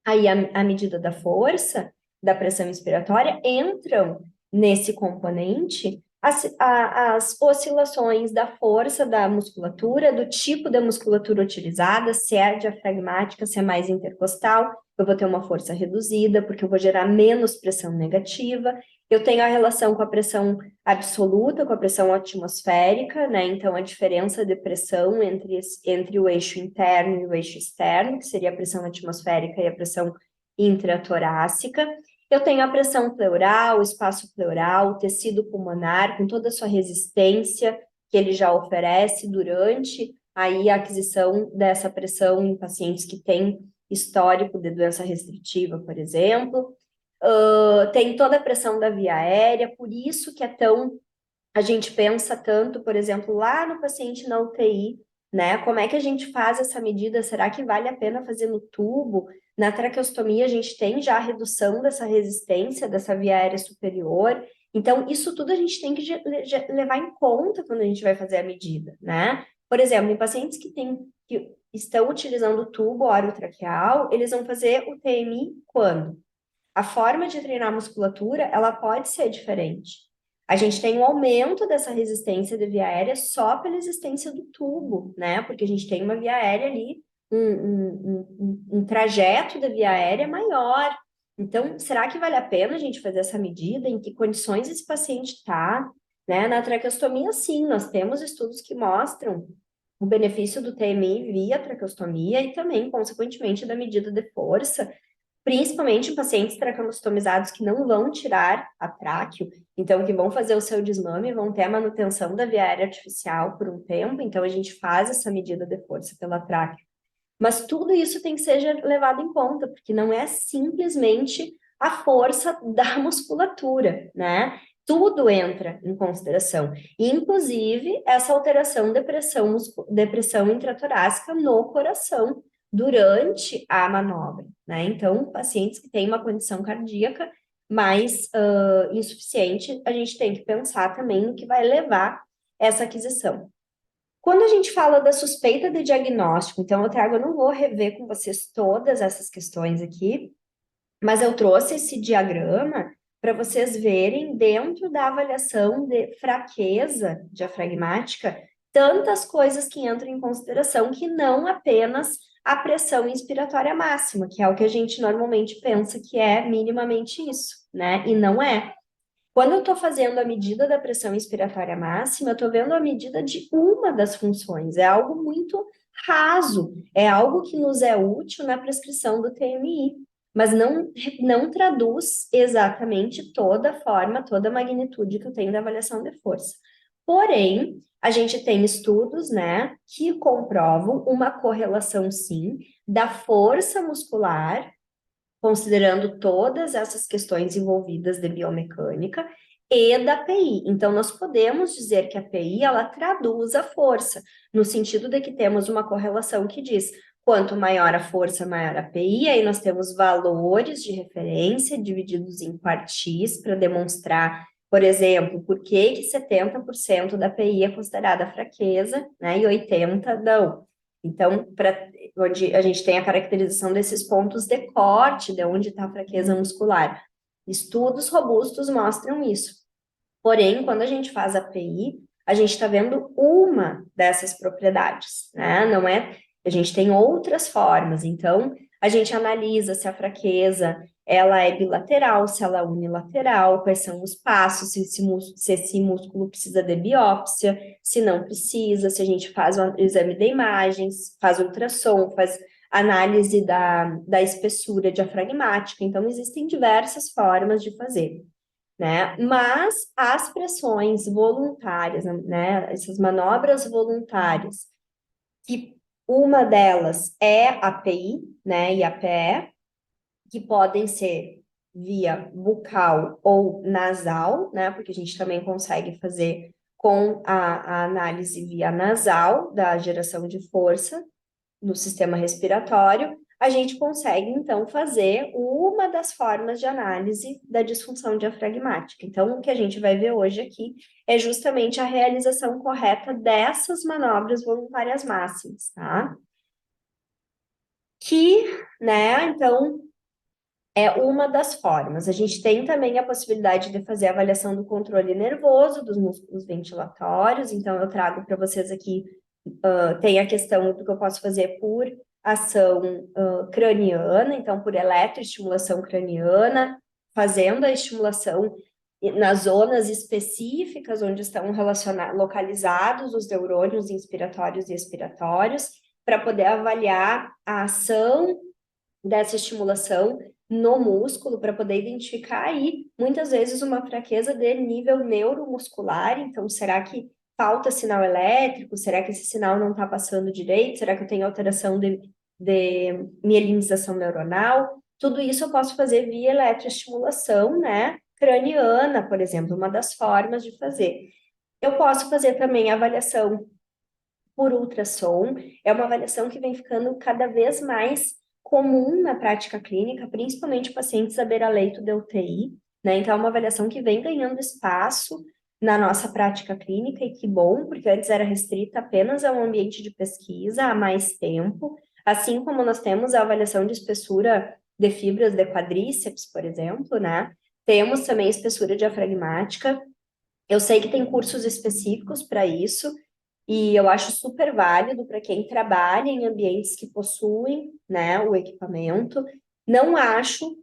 aí a medida da força, da pressão inspiratória, entram nesse componente as oscilações da força da musculatura, do tipo da musculatura utilizada, se é diafragmática, se é mais intercostal, eu vou ter uma força reduzida, porque eu vou gerar menos pressão negativa. Eu tenho a relação com a pressão absoluta, com a pressão atmosférica, né? Então, a diferença de pressão entre o eixo interno e o eixo externo, que seria a pressão atmosférica e a pressão intratorácica. Eu tenho a pressão pleural, o espaço pleural, o tecido pulmonar, com toda a sua resistência que ele já oferece durante aí a aquisição dessa pressão em pacientes que têm histórico de doença restritiva, por exemplo. Tem toda a pressão da via aérea, por isso que é tão a gente pensa tanto, por exemplo, lá no paciente na UTI, né? Como é que a gente faz essa medida? Será que vale a pena fazer no tubo? Na traqueostomia, a gente tem já a redução dessa resistência dessa via aérea superior. Então, isso tudo a gente tem que levar em conta quando a gente vai fazer a medida, né? Por exemplo, em pacientes que estão utilizando o tubo orotraqueal, eles vão fazer o TMI quando? A forma de treinar a musculatura, ela pode ser diferente. A gente tem um aumento dessa resistência de via aérea só pela existência do tubo, né? Porque a gente tem uma via aérea ali, um trajeto da via aérea maior. Então, será que vale a pena a gente fazer essa medida? Em que condições esse paciente está? Né? Na traqueostomia, sim, nós temos estudos que mostram o benefício do TMI via traqueostomia e também, consequentemente, da medida de força, principalmente em pacientes traqueostomizados que não vão tirar a tráqueo, então que vão fazer o seu desmame, vão ter a manutenção da via aérea artificial por um tempo, então a gente faz essa medida de força pela tráqueo. Mas tudo isso tem que ser levado em conta, porque não é simplesmente a força da musculatura, né? Tudo entra em consideração, inclusive essa alteração de pressão intratorácica no coração durante a manobra, né? Então, pacientes que têm uma condição cardíaca mais insuficiente, a gente tem que pensar também no que vai levar essa aquisição. Quando a gente fala da suspeita de diagnóstico, então eu não vou rever com vocês todas essas questões aqui, mas eu trouxe esse diagrama para vocês verem dentro da avaliação de fraqueza diafragmática tantas coisas que entram em consideração que não apenas a pressão inspiratória máxima, que é o que a gente normalmente pensa que é minimamente isso, né? E não é. Quando eu estou fazendo a medida da pressão inspiratória máxima, eu estou vendo a medida de uma das funções. É algo muito raso, é algo que nos é útil na prescrição do TMI, mas não traduz exatamente toda a forma, toda a magnitude que eu tenho da avaliação de força. Porém, a gente tem estudos, né, que comprovam uma correlação, sim, da força muscular considerando todas essas questões envolvidas de biomecânica e da PI. Então, nós podemos dizer que a PI, ela traduz a força, no sentido de que temos uma correlação que diz quanto maior a força, maior a PI, aí nós temos valores de referência divididos em quartis para demonstrar, por exemplo, por que 70% da PI é considerada fraqueza, né, e 80% não. Então, onde a gente tem a caracterização desses pontos de corte, de onde está a fraqueza muscular. Estudos robustos mostram isso. Porém, quando a gente faz a PI, a gente está vendo uma dessas propriedades, né? Não é. A gente tem outras formas. Então, a gente analisa se a fraqueza ela é bilateral, se ela é unilateral, quais são os passos, se esse músculo precisa de biópsia, se não precisa, se a gente faz o exame de imagens, faz ultrassom, faz análise da espessura diafragmática. Então, existem diversas formas de fazer, né? Mas as pressões voluntárias, né? Essas manobras voluntárias, que uma delas é a PI, né? E a PE, que podem ser via bucal ou nasal, né? Porque a gente também consegue fazer com a análise via nasal da geração de força no sistema respiratório. a gente consegue, então, fazer uma das formas de análise da disfunção diafragmática. Então, o que a gente vai ver hoje aqui é justamente a realização correta dessas manobras voluntárias máximas, tá? Que, né, então, é uma das formas. A gente tem também a possibilidade de fazer a avaliação do controle nervoso dos músculos ventilatórios. Então, eu trago para vocês aqui, tem a questão do que eu posso fazer por ação craniana, então, por eletroestimulação craniana, fazendo a estimulação nas zonas específicas onde estão localizados os neurônios inspiratórios e expiratórios, para poder avaliar a ação dessa estimulação no músculo para poder identificar aí, muitas vezes, uma fraqueza de nível neuromuscular. Então, será que falta sinal elétrico? Será que esse sinal não está passando direito? Será que eu tenho alteração de mielinização neuronal? Tudo isso eu posso fazer via eletroestimulação, né? Craniana, por exemplo, uma das formas de fazer. Eu posso fazer também a avaliação por ultrassom, é uma avaliação que vem ficando cada vez mais comum na prática clínica, principalmente pacientes à beira-leito de UTI, né? Então, é uma avaliação que vem ganhando espaço na nossa prática clínica, e que bom, porque antes era restrita apenas a um ambiente de pesquisa há mais tempo, assim como nós temos a avaliação de espessura de fibras de quadríceps, por exemplo, né? Temos também espessura diafragmática. Eu sei que tem cursos específicos para isso, e eu acho super válido para quem trabalha em ambientes que possuem, né, o equipamento. Não acho,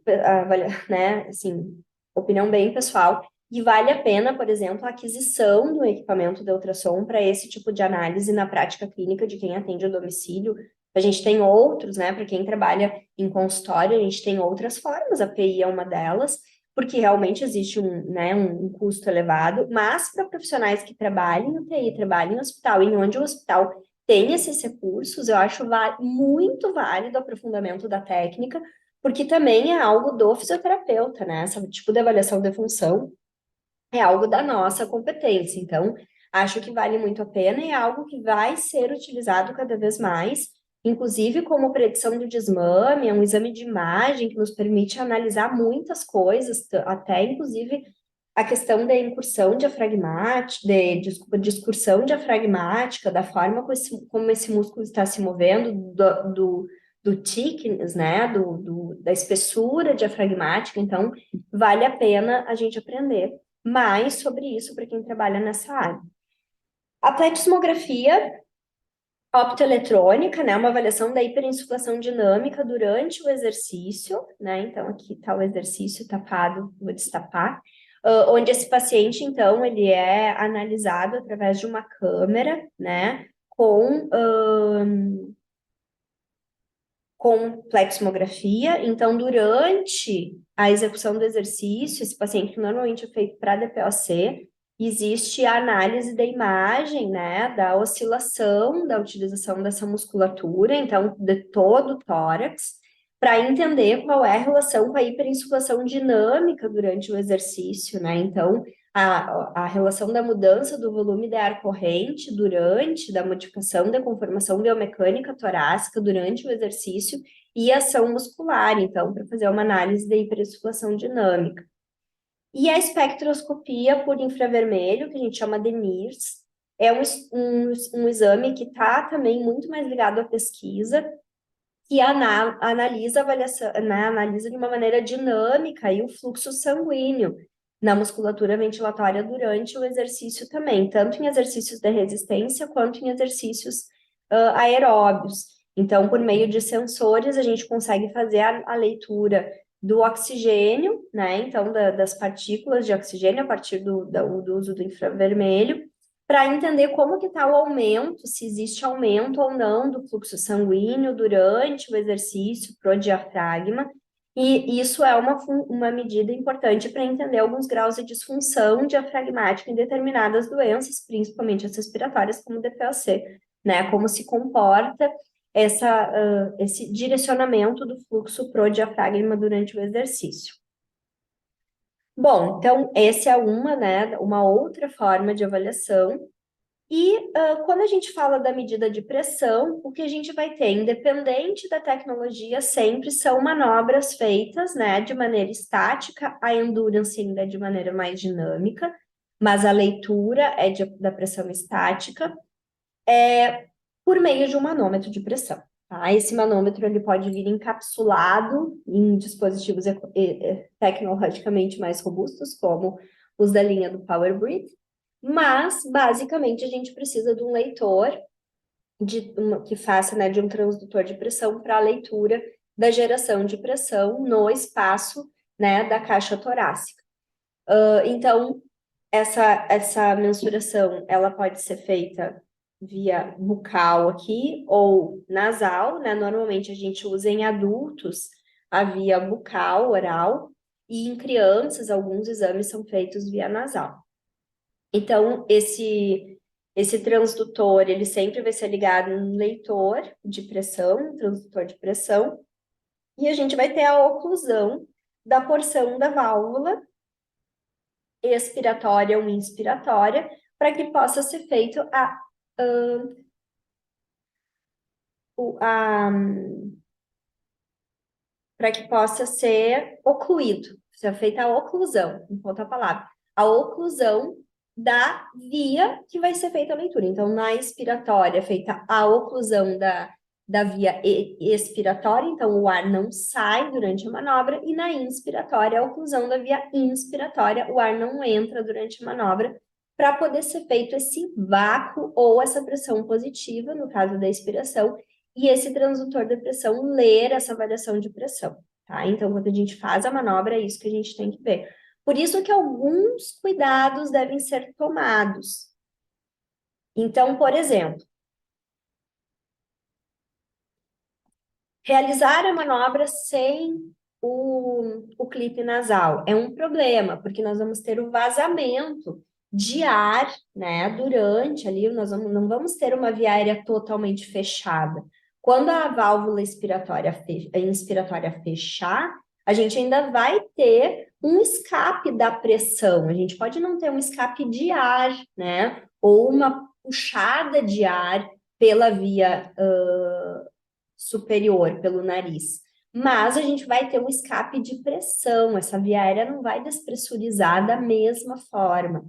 né, assim, opinião bem pessoal, que vale a pena, por exemplo, a aquisição do equipamento de ultrassom para esse tipo de análise na prática clínica de quem atende a domicílio. A gente tem outros, né, para quem trabalha em consultório, a gente tem outras formas, a PI é uma delas, porque realmente existe um custo elevado, mas para profissionais que trabalham em UTI, trabalham em hospital, e onde o hospital tem esses recursos, eu acho muito válido o aprofundamento da técnica, porque também é algo do fisioterapeuta, né? Esse tipo de avaliação de função é algo da nossa competência. Então, acho que vale muito a pena e é algo que vai ser utilizado cada vez mais, inclusive como predição do desmame, é um exame de imagem que nos permite analisar muitas coisas, até inclusive a questão da incursão diafragmática, desculpa, discursão diafragmática, da forma como esse músculo está se movendo, do thickness, né, da espessura diafragmática. Então, vale a pena a gente aprender mais sobre isso para quem trabalha nessa área. A pletismografia optoeletrônica, né, uma avaliação da hiperinsuflação dinâmica durante o exercício, né, então aqui está o exercício tapado, vou destapar, onde esse paciente, então, ele é analisado através de uma câmera, né, com plexmografia. Então, durante a execução do exercício, esse paciente normalmente é feito para DPOC, existe a análise da imagem, né, da oscilação, da utilização dessa musculatura, então, de todo o tórax, para entender qual é a relação com a hiperinsuflação dinâmica durante o exercício, né? Então, a relação da mudança do volume de ar corrente durante, da modificação da conformação biomecânica torácica durante o exercício e ação muscular, então, para fazer uma análise da hiperinsuflação dinâmica. E a espectroscopia por infravermelho, que a gente chama de NIRS, é um exame que está também muito mais ligado à pesquisa, que analisa a avaliação, né, analisa de uma maneira dinâmica e o fluxo sanguíneo na musculatura ventilatória durante o exercício também, tanto em exercícios de resistência quanto em exercícios aeróbios. Então, por meio de sensores, a gente consegue fazer a leitura do oxigênio, né? Então, das partículas de oxigênio a partir do uso do infravermelho, para entender como que está o aumento, se existe aumento ou não do fluxo sanguíneo durante o exercício pro diafragma, e isso é uma medida importante para entender alguns graus de disfunção diafragmática em determinadas doenças, principalmente as respiratórias, como o DPOC, né? Como se comporta esse direcionamento do fluxo pro diafragma durante o exercício. Bom, então, essa é uma, né, uma outra forma de avaliação. E quando a gente fala da medida de pressão, o que a gente vai ter, independente da tecnologia, sempre são manobras feitas, né, de maneira estática, a endurance ainda é de maneira mais dinâmica, mas a leitura é da pressão estática, por meio de um manômetro de pressão. Tá? Esse manômetro ele pode vir encapsulado em dispositivos tecnologicamente mais robustos, como os da linha do Power Grid, mas, basicamente, a gente precisa de um leitor que faça, né, de um transdutor de pressão para a leitura da geração de pressão no espaço, né, da caixa torácica. Então, essa mensuração, ela pode ser feita via bucal aqui ou nasal, né? Normalmente a gente usa em adultos a via bucal, oral, e em crianças alguns exames são feitos via nasal. Então, esse transdutor, ele sempre vai ser ligado em um leitor de pressão, um transdutor de pressão, e a gente vai ter a oclusão da porção da válvula expiratória ou inspiratória, para que possa ser feito a para que possa ser ocluído, ser feita a oclusão, em outra palavra, a oclusão da via que vai ser feita a leitura. Então, na expiratória, é feita a oclusão da via expiratória, então o ar não sai durante a manobra, e na inspiratória, a oclusão da via inspiratória, o ar não entra durante a manobra, para poder ser feito esse vácuo ou essa pressão positiva, no caso da expiração, e esse transdutor de pressão ler essa variação de pressão, tá? Então, quando a gente faz a manobra, é isso que a gente tem que ver. Por isso que alguns cuidados devem ser tomados. Então, por exemplo, realizar a manobra sem o clipe nasal é um problema, porque nós vamos ter o vazamento de ar, né, durante ali, não vamos ter uma via aérea totalmente fechada. Quando a válvula inspiratória fechar, a gente ainda vai ter um escape da pressão. A gente pode não ter um escape de ar, né, ou uma puxada de ar pela via superior, pelo nariz. Mas a gente vai ter um escape de pressão, essa via aérea não vai despressurizar da mesma forma.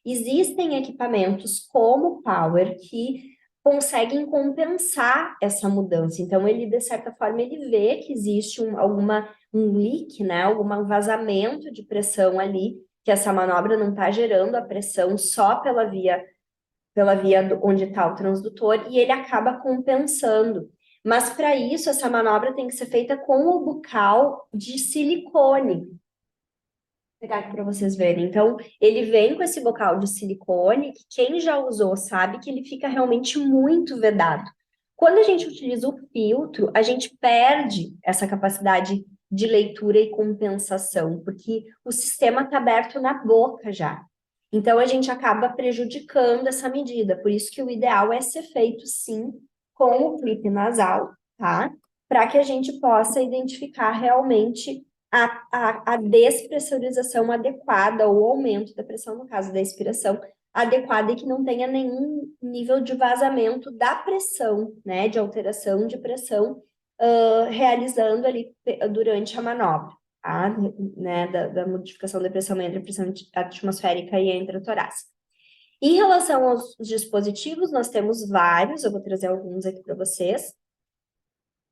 Existem equipamentos como o Power que conseguem compensar essa mudança. Então, ele, de certa forma, ele vê que existe um leak, né? Algum vazamento de pressão ali, que essa manobra não está gerando a pressão só pela via onde está o transdutor, e ele acaba compensando. Mas para isso, essa manobra tem que ser feita com o bucal de silicone. Vou pegar aqui para vocês verem. Então, ele vem com esse bucal de silicone, que quem já usou sabe que ele fica realmente muito vedado. Quando a gente utiliza o filtro, a gente perde essa capacidade de leitura e compensação, porque o sistema está aberto na boca já. Então, a gente acaba prejudicando essa medida. Por isso que o ideal é ser feito, sim, com o clipe nasal, tá? Para que a gente possa identificar realmente a despressurização adequada, ou o aumento da pressão, no caso da expiração, adequada e que não tenha nenhum nível de vazamento da pressão, né? De alteração de pressão, realizando ali durante a manobra, tá? Né, da modificação da pressão entre a pressão atmosférica e a intratorácica. Em relação aos dispositivos, nós temos vários, eu vou trazer alguns aqui para vocês.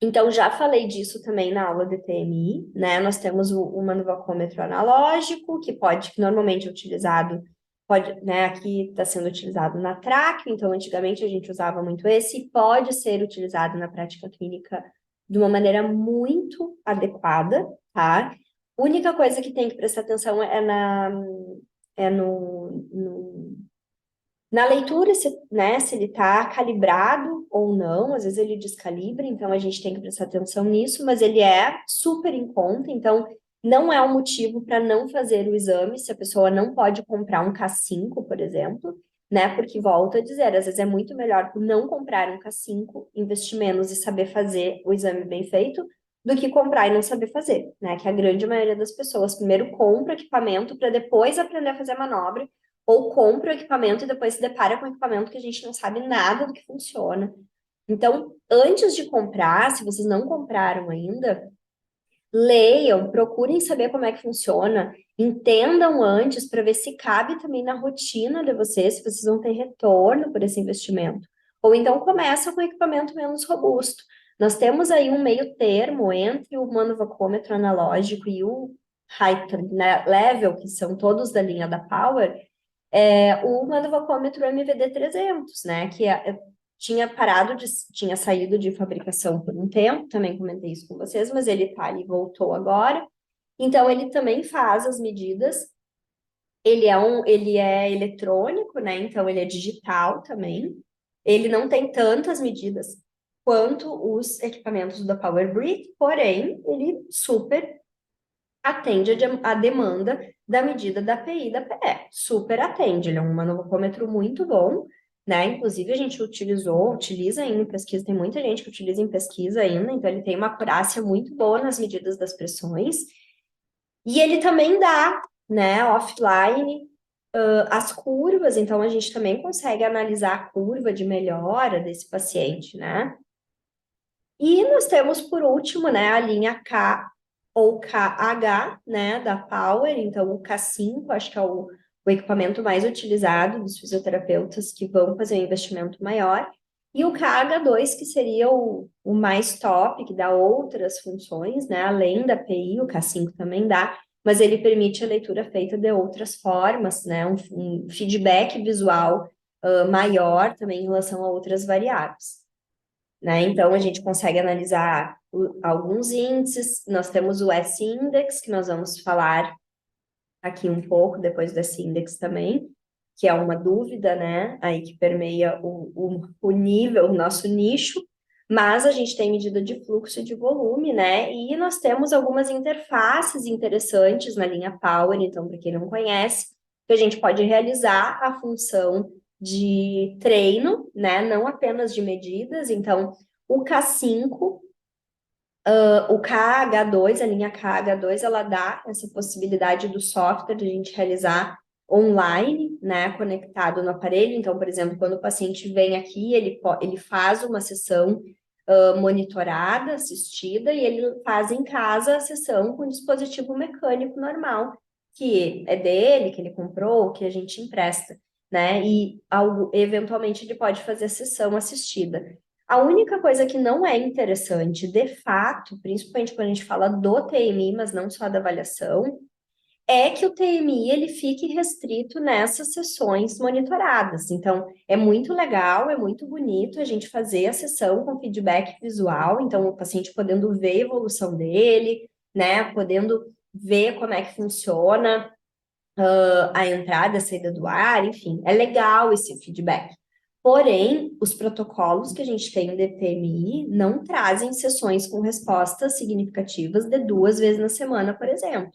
Então, já falei disso também na aula de TMI, né? Nós temos o manivacômetro analógico, que normalmente é utilizado, né? Aqui está sendo utilizado na tráqueo, então antigamente a gente usava muito esse, e pode ser utilizado na prática clínica de uma maneira muito adequada, tá? Única coisa que tem que prestar atenção na leitura, né, se ele está calibrado ou não, às vezes ele descalibra, então a gente tem que prestar atenção nisso, mas ele é super em conta, então não é um motivo para não fazer o exame, se a pessoa não pode comprar um K5, por exemplo, né, porque volto a dizer, às vezes é muito melhor não comprar um K5, investir menos e saber fazer o exame bem feito, do que comprar e não saber fazer, né, que a grande maioria das pessoas primeiro compra equipamento para depois aprender a fazer manobra, ou compra o equipamento e depois se depara com o equipamento que a gente não sabe nada do que funciona. Então, antes de comprar, se vocês não compraram ainda, leiam, procurem saber como é que funciona, entendam antes para ver se cabe também na rotina de vocês, se vocês vão ter retorno por esse investimento. Ou então começa com equipamento menos robusto. Nós temos aí um meio termo entre o manovacômetro analógico e o high level, que são todos da linha da Power, o manovacômetro MVD 300, né? Tinha saído de fabricação por um tempo, também comentei isso com vocês, mas ele tá ali, voltou agora. Então, ele também faz as medidas. Ele é eletrônico, né? Então, ele é digital também. Ele não tem tantas medidas quanto os equipamentos da Power Brick, porém, ele super atende a demanda da medida da PI e da PE. Super atende, ele é um manovacômetro muito bom, né? Inclusive, a gente utiliza ainda em pesquisa, tem muita gente que utiliza em pesquisa ainda, então ele tem uma acurácia muito boa nas medidas das pressões. E ele também dá, né, offline, as curvas, então a gente também consegue analisar a curva de melhora desse paciente, né? E nós temos, por último, né, a linha K ou KH, né, da Power. Então, o K5, acho que é o equipamento mais utilizado dos fisioterapeutas que vão fazer um investimento maior. E o KH2, que seria o mais top, que dá outras funções, né, além da PI, o K5 também dá, mas ele permite a leitura feita de outras formas, né, um feedback visual maior também em relação a outras variáveis, né? Então, a gente consegue analisar alguns índices. Nós temos o S-Index, que nós vamos falar aqui um pouco depois do S-Index também, que é uma dúvida, né? Aí que permeia o nível, o nosso nicho. Mas a gente tem medida de fluxo e de volume, né? E nós temos algumas interfaces interessantes na linha Power, então, para quem não conhece, que a gente pode realizar a função de treino, né? Não apenas de medidas. Então, o K5, o KH2, a linha KH2, ela dá essa possibilidade do software de a gente realizar online, né? Conectado no aparelho. Então, por exemplo, quando o paciente vem aqui, ele faz uma sessão monitorada, assistida, e ele faz em casa a sessão com dispositivo mecânico normal, que é dele, que ele comprou, que a gente empresta, né? E eventualmente ele pode fazer a sessão assistida. A única coisa que não é interessante, de fato, principalmente quando a gente fala do TMI, mas não só da avaliação, é que o TMI ele fique restrito nessas sessões monitoradas. Então, é muito legal, é muito bonito a gente fazer a sessão com feedback visual, então o paciente podendo ver a evolução dele, né, podendo ver como é que funciona a entrada, a saída do ar, enfim, é legal esse feedback. Porém, os protocolos que a gente tem de TMI não trazem sessões com respostas significativas de 2 vezes na semana, por exemplo.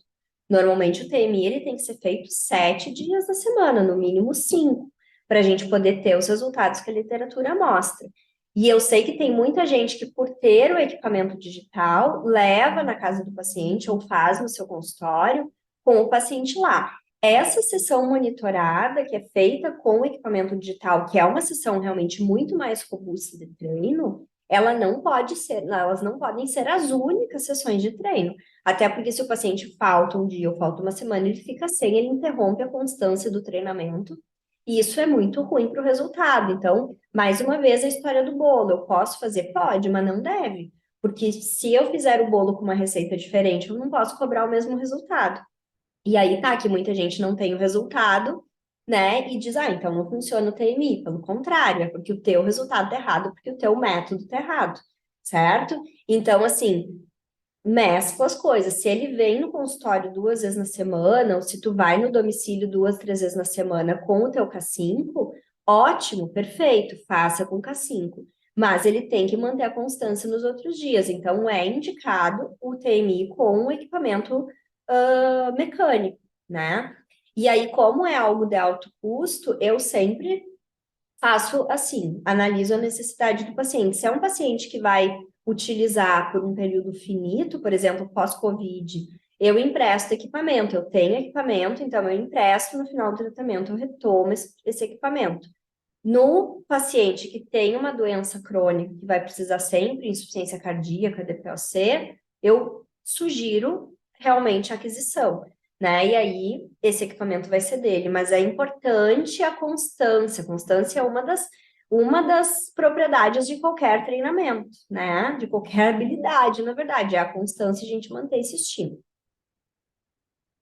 Normalmente o TMI ele tem que ser feito 7 dias na semana, no mínimo 5, para a gente poder ter os resultados que a literatura mostra. E eu sei que tem muita gente que, por ter o equipamento digital, leva na casa do paciente ou faz no seu consultório com o paciente lá. Essa sessão monitorada, que é feita com o equipamento digital, que é uma sessão realmente muito mais robusta de treino, elas não podem ser as únicas sessões de treino. Até porque se o paciente falta um dia ou falta uma semana, ele fica sem, ele interrompe a constância do treinamento. E isso é muito ruim para o resultado. Então, mais uma vez, a história do bolo. Eu posso fazer? Pode, mas não deve. Porque se eu fizer o bolo com uma receita diferente, eu não posso cobrar o mesmo resultado. E aí tá que muita gente não tem o resultado, né? E diz, então não funciona o TMI. Pelo contrário, é porque o teu resultado tá errado, porque o teu método tá errado, certo? Então, assim, mescla as coisas. Se ele vem no consultório 2 vezes na semana, ou se tu vai no domicílio 2, 3 vezes na semana com o teu K5, ótimo, perfeito, faça com K5. Mas ele tem que manter a constância nos outros dias. Então, é indicado o TMI com o equipamento mecânico, né? E aí, como é algo de alto custo, eu sempre faço assim, analiso a necessidade do paciente. Se é um paciente que vai utilizar por um período finito, por exemplo, pós-Covid, eu empresto equipamento, eu tenho equipamento, então eu empresto, no final do tratamento eu retomo esse equipamento. No paciente que tem uma doença crônica, que vai precisar sempre insuficiência cardíaca, DPOC, eu sugiro realmente a aquisição, né? E aí, esse equipamento vai ser dele, mas é importante a constância. Constância é uma das propriedades de qualquer treinamento, né? De qualquer habilidade, na verdade, é a constância a gente manter esse estímulo.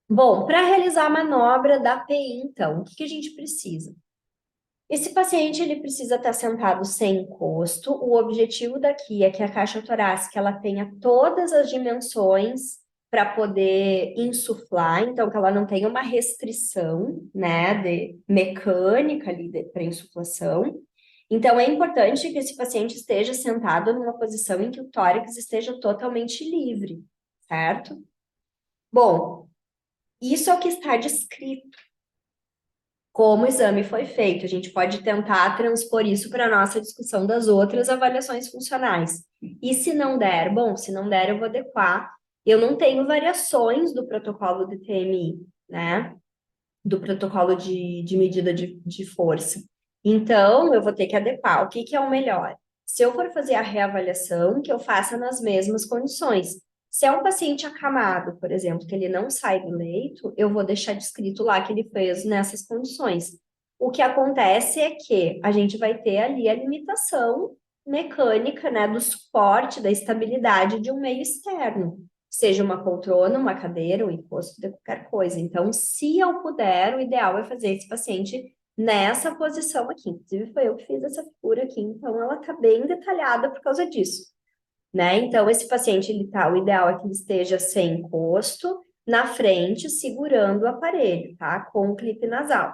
Bom, para realizar a manobra da PI, então, o que que a gente precisa? Esse paciente ele precisa estar sentado sem encosto. O objetivo daqui é que a caixa torácica ela tenha todas as dimensões para poder insuflar, então que ela não tenha uma restrição, né, de mecânica ali para insuflação. Então é importante que esse paciente esteja sentado numa posição em que o tórax esteja totalmente livre, certo? Bom, isso é o que está descrito como o exame foi feito. A gente pode tentar transpor isso para a nossa discussão das outras avaliações funcionais. E se não der, bom, se não der, eu vou adequar. Eu não tenho variações do protocolo de TMI, né? Do protocolo de medida de força. Então, eu vou ter que adequar. O que que é o melhor? Se eu for fazer a reavaliação, que eu faça nas mesmas condições. Se é um paciente acamado, por exemplo, que ele não sai do leito, eu vou deixar descrito lá que ele fez nessas condições. O que acontece é que a gente vai ter ali a limitação mecânica, né, do suporte, da estabilidade de um meio externo, seja uma poltrona, uma cadeira, um encosto de qualquer coisa. Então, se eu puder, o ideal é fazer esse paciente nessa posição aqui. Inclusive, foi eu que fiz essa figura aqui, então ela tá bem detalhada por causa disso, né? Então, esse paciente, o ideal é que ele esteja sem encosto, na frente, segurando o aparelho, tá? Com o clipe nasal.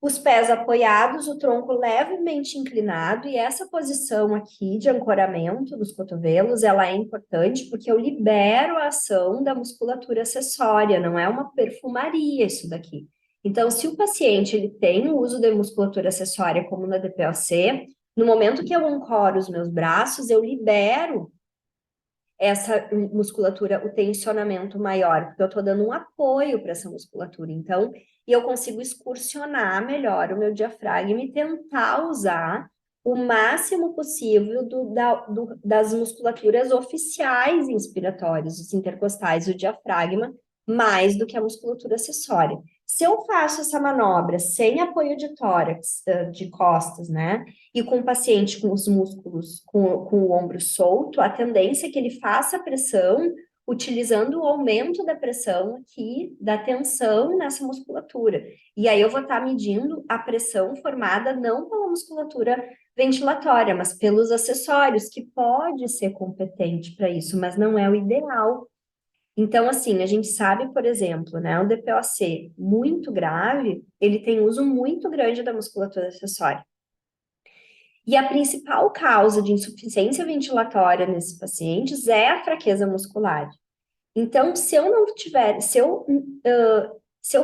Os pés apoiados, o tronco levemente inclinado, e essa posição aqui de ancoramento dos cotovelos, ela é importante porque eu libero a ação da musculatura acessória, não é uma perfumaria isso daqui. Então, se o paciente ele tem o uso de musculatura acessória, como na DPOC, no momento que eu ancoro os meus braços, eu libero essa musculatura, o tensionamento maior, porque eu estou dando um apoio para essa musculatura. Então, e eu consigo excursionar melhor o meu diafragma e tentar usar o máximo possível das musculaturas oficiais inspiratórias, os intercostais, o diafragma, mais do que a musculatura acessória. Se eu faço essa manobra sem apoio de tórax, de costas, né? E com o paciente com os músculos, com o ombro solto, a tendência é que ele faça a pressão utilizando o aumento da pressão aqui, da tensão nessa musculatura. E aí eu vou estar medindo a pressão formada não pela musculatura ventilatória, mas pelos acessórios, que pode ser competente para isso, mas não é o ideal. Então, assim, a gente sabe, por exemplo, né, um DPOC muito grave, ele tem uso muito grande da musculatura acessória. E a principal causa de insuficiência ventilatória nesses pacientes é a fraqueza muscular. Então, se eu não tiver, se eu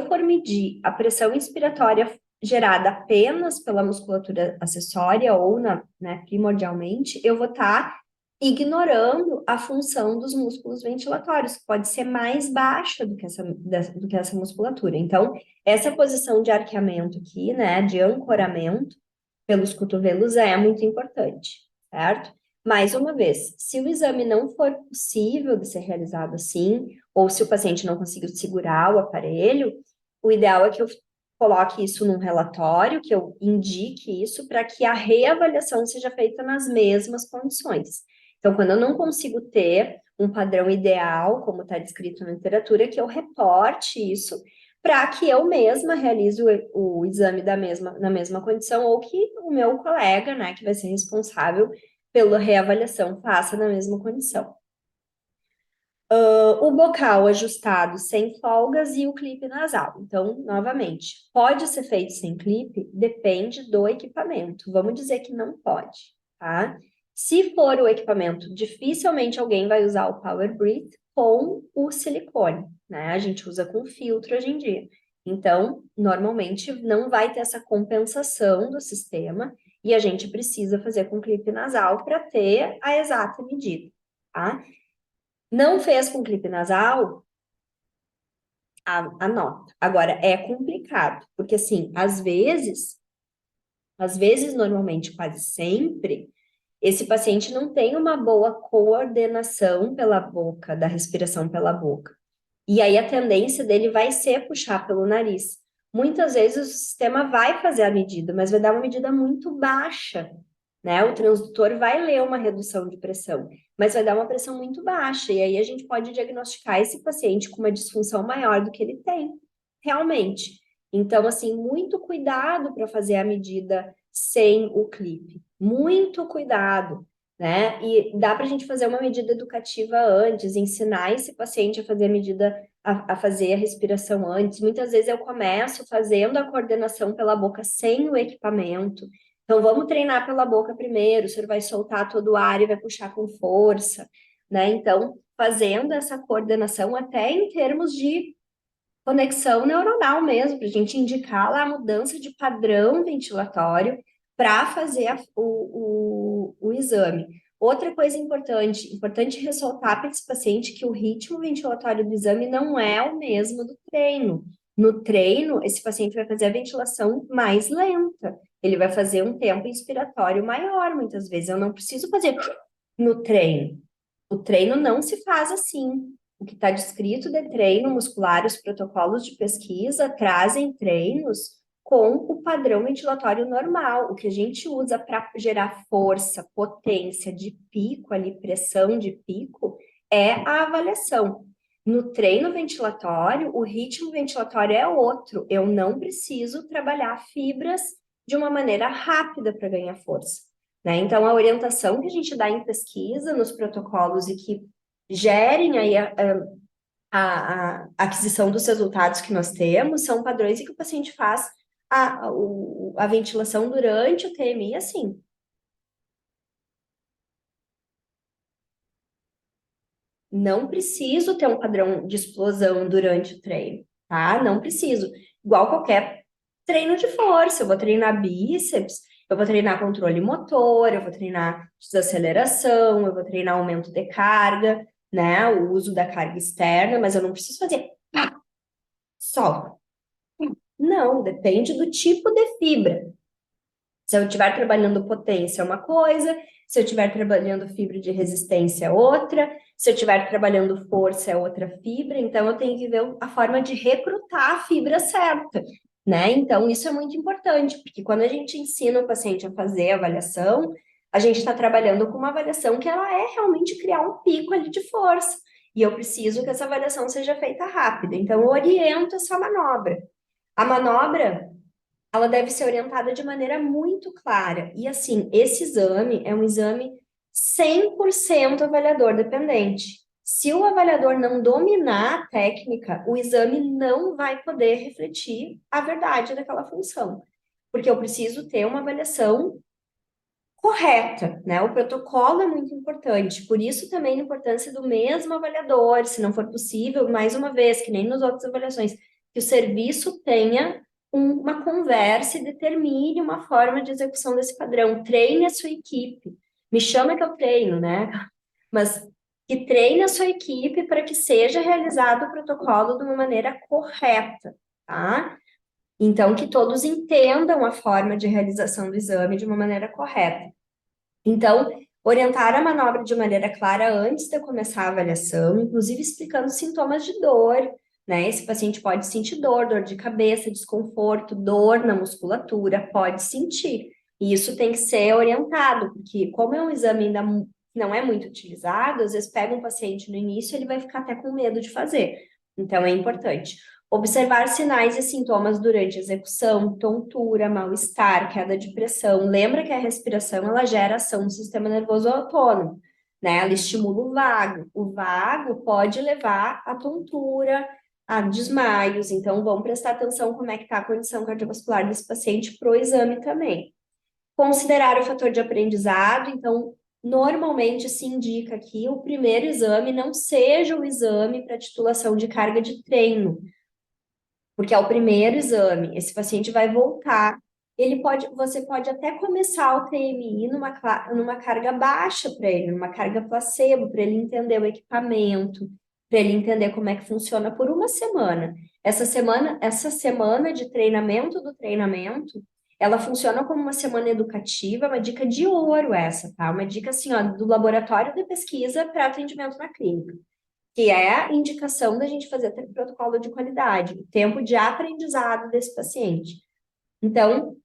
for medir a pressão inspiratória gerada apenas pela musculatura acessória ou né, primordialmente, eu vou estar ignorando a função dos músculos ventilatórios, que pode ser mais baixa do que essa musculatura. Então, essa posição de arqueamento aqui, né, de ancoramento pelos cotovelos é muito importante, certo? Mais uma vez, se o exame não for possível de ser realizado assim, ou se o paciente não conseguiu segurar o aparelho, o ideal é que eu coloque isso num relatório, que eu indique isso para que a reavaliação seja feita nas mesmas condições. Então, quando eu não consigo ter um padrão ideal, como está descrito na literatura, que eu reporte isso para que eu mesma realize o exame na mesma condição, ou que o meu colega, né, que vai ser responsável pela reavaliação, faça na mesma condição. O bocal ajustado sem folgas e o clipe nasal. Então, novamente, pode ser feito sem clipe? Depende do equipamento. Vamos dizer que não pode, tá? Se for o equipamento, dificilmente alguém vai usar o Power Breathe com o silicone, né? A gente usa com filtro hoje em dia. Então, normalmente não vai ter essa compensação do sistema e a gente precisa fazer com clipe nasal para ter a exata medida, tá? Não fez com clipe nasal, Anota. Agora, é complicado, porque assim, às vezes, normalmente, quase sempre, esse paciente não tem uma boa coordenação pela boca, da respiração pela boca. E aí a tendência dele vai ser puxar pelo nariz. Muitas vezes o sistema vai fazer a medida, mas vai dar uma medida muito baixa, né? O transdutor vai ler uma redução de pressão, mas vai dar uma pressão muito baixa. E aí a gente pode diagnosticar esse paciente com uma disfunção maior do que ele tem, realmente. Então, assim, muito cuidado para fazer a medida sem o clipe. Muito cuidado, né? E dá para a gente fazer uma medida educativa antes, ensinar esse paciente a fazer a medida, a fazer a respiração antes. Muitas vezes eu começo fazendo a coordenação pela boca sem o equipamento. Então, vamos treinar pela boca primeiro. O senhor vai soltar todo o ar e vai puxar com força, né? Então, fazendo essa coordenação até em termos de conexão neuronal mesmo, para a gente indicar lá a mudança de padrão ventilatório para fazer o exame. Outra coisa importante ressaltar para esse paciente que o ritmo ventilatório do exame não é o mesmo do treino. No treino, esse paciente vai fazer a ventilação mais lenta. Ele vai fazer um tempo inspiratório maior, muitas vezes. Eu não preciso fazer no treino. O treino não se faz assim. O que está descrito de treino muscular, os protocolos de pesquisa trazem treinos com o padrão ventilatório normal. O que a gente usa para gerar força, potência de pico ali, pressão de pico, é a avaliação. No treino ventilatório, o ritmo ventilatório é outro. Eu não preciso trabalhar fibras de uma maneira rápida para ganhar força, né? Então, a orientação que a gente dá em pesquisa nos protocolos e que gerem aí a aquisição dos resultados que nós temos são padrões em que o paciente faz a ventilação durante o TMI, assim. Não preciso ter um padrão de explosão durante o treino, tá? Não preciso. Igual qualquer treino de força, eu vou treinar bíceps, eu vou treinar controle motor, eu vou treinar desaceleração, eu vou treinar aumento de carga, né? O uso da carga externa, mas eu não preciso fazer pá, só. Não, depende do tipo de fibra. Se eu estiver trabalhando potência, é uma coisa, se eu estiver trabalhando fibra de resistência, é outra, se eu estiver trabalhando força, é outra fibra, então eu tenho que ver a forma de recrutar a fibra certa, né? Então, isso é muito importante, porque quando a gente ensina o paciente a fazer a avaliação, a gente está trabalhando com uma avaliação que ela é realmente criar um pico ali de força, e eu preciso que essa avaliação seja feita rápida, então eu oriento essa manobra. A manobra ela deve ser orientada de maneira muito clara. E assim, esse exame é um exame 100% avaliador dependente. Se o avaliador não dominar a técnica, o exame não vai poder refletir a verdade daquela função, porque eu preciso ter uma avaliação correta, né? O protocolo é muito importante, por isso também a importância do mesmo avaliador, se não for possível, mais uma vez, que nem nas outras avaliações, que o serviço tenha uma conversa e determine uma forma de execução desse padrão, treine a sua equipe, me chama que eu treino, né? Mas que treine a sua equipe para que seja realizado o protocolo de uma maneira correta, tá? Então, que todos entendam a forma de realização do exame de uma maneira correta. Então, orientar a manobra de maneira clara antes de eu começar a avaliação, inclusive explicando sintomas de dor, né? Esse paciente pode sentir dor, dor de cabeça, desconforto, dor na musculatura, pode sentir. E isso tem que ser orientado, porque como é um exame ainda não é muito utilizado, às vezes pega um paciente no início, ele vai ficar até com medo de fazer. Então, é importante. Observar sinais e sintomas durante a execução, tontura, mal-estar, queda de pressão. Lembra que a respiração ela gera ação no sistema nervoso autônomo, né? Ela estimula o vago. O vago pode levar à tontura, a desmaios. Então, vamos prestar atenção como é que está a condição cardiovascular desse paciente para o exame também. Considerar o fator de aprendizado. Então, normalmente se indica que o primeiro exame não seja o exame para titulação de carga de treino, porque é o primeiro exame, esse paciente vai voltar. Você pode até começar o TMI numa carga baixa para ele, numa carga placebo, para ele entender o equipamento, para ele entender como é que funciona por uma semana. Essa semana de treinamento do treinamento, ela funciona como uma semana educativa, uma dica de ouro essa, tá? Uma dica assim, ó, do laboratório de pesquisa para atendimento na clínica, que é a indicação da gente fazer protocolo de qualidade, o tempo de aprendizado desse paciente. Então,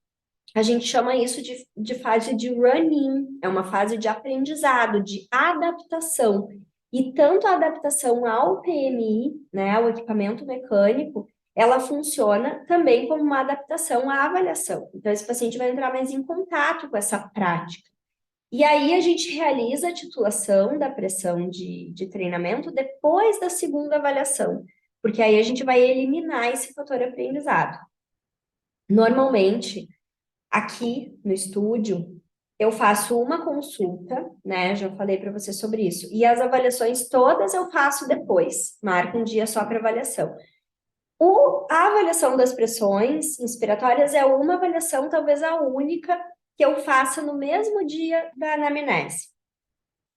a gente chama isso de fase de run-in, é uma fase de aprendizado, de adaptação. E tanto a adaptação ao PMI, né, ao equipamento mecânico, ela funciona também como uma adaptação à avaliação. Então, esse paciente vai entrar mais em contato com essa prática. E aí, a gente realiza a titulação da pressão de treinamento depois da segunda avaliação, porque aí a gente vai eliminar esse fator aprendizado. Normalmente, aqui no estúdio, eu faço uma consulta, né? Já falei para você sobre isso. E as avaliações todas eu faço depois. Marco um dia só para avaliação. A avaliação das pressões inspiratórias é uma avaliação, talvez a única, que eu faça no mesmo dia da anamnese.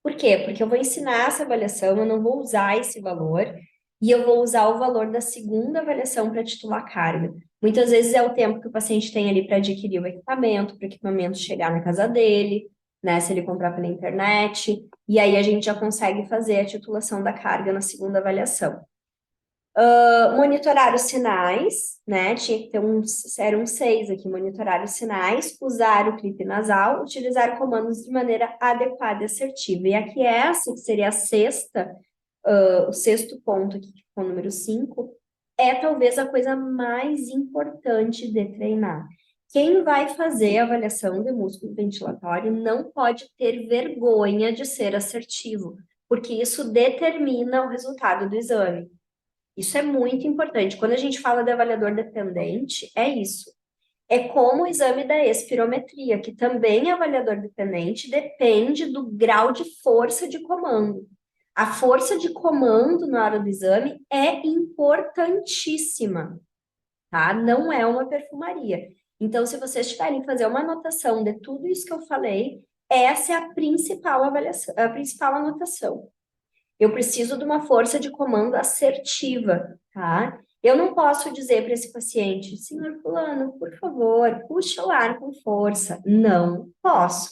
Por quê? Porque eu vou ensinar essa avaliação, eu não vou usar esse valor, e eu vou usar o valor da segunda avaliação para titular carga. Muitas vezes é o tempo que o paciente tem ali para adquirir o equipamento, para o equipamento chegar na casa dele, né? Se ele comprar pela internet, e aí a gente já consegue fazer a titulação da carga na segunda avaliação. Monitorar os sinais, né? Tinha que ter eram 6 aqui, monitorar os sinais, usar o clipe nasal, utilizar comandos de maneira adequada e assertiva. E aqui essa, que seria a sexta, o sexto ponto aqui, que é o número 5, é talvez a coisa mais importante de treinar. Quem vai fazer a avaliação de músculo ventilatório não pode ter vergonha de ser assertivo, porque isso determina o resultado do exame. Isso é muito importante. Quando a gente fala de avaliador dependente, é isso. É como o exame da espirometria, que também é avaliador dependente, depende do grau de força de comando. A força de comando na hora do exame é importantíssima, tá? Não é uma perfumaria. Então, se vocês tiverem que fazer uma anotação de tudo isso que eu falei, essa é a principal avaliação, a principal anotação. Eu preciso de uma força de comando assertiva, tá? Eu não posso dizer para esse paciente, senhor fulano, por favor, puxe o ar com força. Não posso,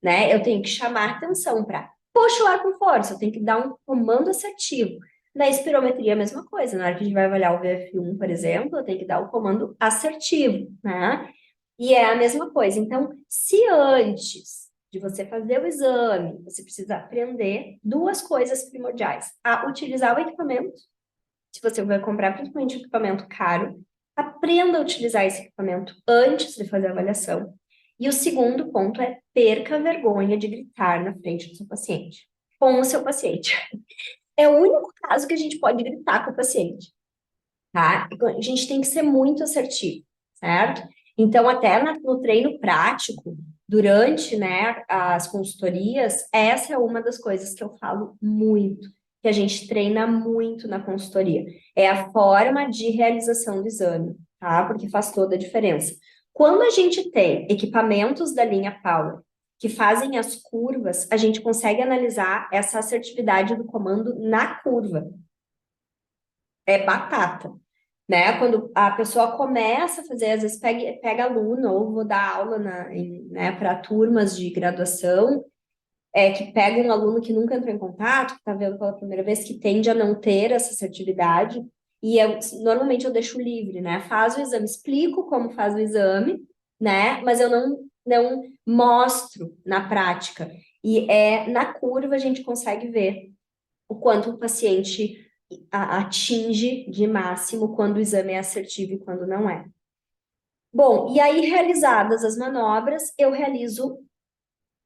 né? Eu tenho que chamar atenção para puxe o ar com força, eu tenho que dar um comando assertivo. Na espirometria, a mesma coisa. Na hora que a gente vai avaliar o VF1, por exemplo, eu tenho que dar o comando assertivo, né? E é a mesma coisa. Então, se antes de você fazer o exame, você precisa aprender duas coisas primordiais: a utilizar o equipamento. Se você vai comprar principalmente um equipamento caro, aprenda a utilizar esse equipamento antes de fazer a avaliação. E o segundo ponto é perca a vergonha de gritar na frente do seu paciente, com o seu paciente. É o único caso que a gente pode gritar com o paciente, tá? A gente tem que ser muito assertivo, certo? Então, até no treino prático, durante, né, as consultorias, essa é uma das coisas que eu falo muito, que a gente treina muito na consultoria. É a forma de realização do exame, tá? Porque faz toda a diferença. Quando a gente tem equipamentos da linha Power que fazem as curvas, a gente consegue analisar essa assertividade do comando na curva. É batata, né? Quando a pessoa começa a fazer, às vezes pega aluno, ou vou dar aula né, para turmas de graduação, que pega um aluno que nunca entrou em contato, que está vendo pela primeira vez, que tende a não ter essa assertividade, e normalmente eu deixo livre, né? Faz o exame, explico como faz o exame, né? Mas eu não mostro na prática. E na curva a gente consegue ver o quanto o paciente atinge de máximo quando o exame é assertivo e quando não é. Bom, e aí, realizadas as manobras, eu realizo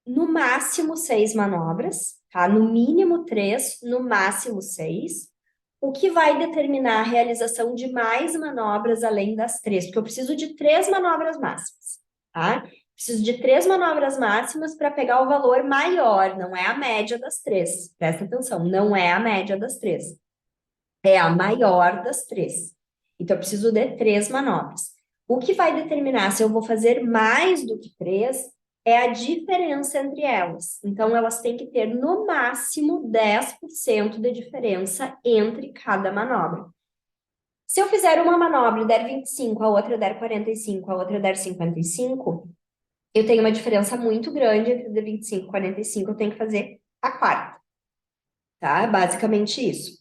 no máximo 6 manobras, tá? No mínimo 3, no máximo 6. O que vai determinar a realização de mais manobras além das 3? Porque eu preciso de 3 manobras máximas, tá? Preciso de 3 manobras máximas para pegar o valor maior, não é a média das 3. Presta atenção, não é a média das 3. É a maior das 3. Então, eu preciso de 3 manobras. O que vai determinar se eu vou fazer mais do que 3 é a diferença entre elas. Então, elas têm que ter, no máximo, 10% de diferença entre cada manobra. Se eu fizer uma manobra e der 25, a outra der 45, a outra der 55, eu tenho uma diferença muito grande entre de 25 e 45, eu tenho que fazer a quarta, tá? Basicamente isso.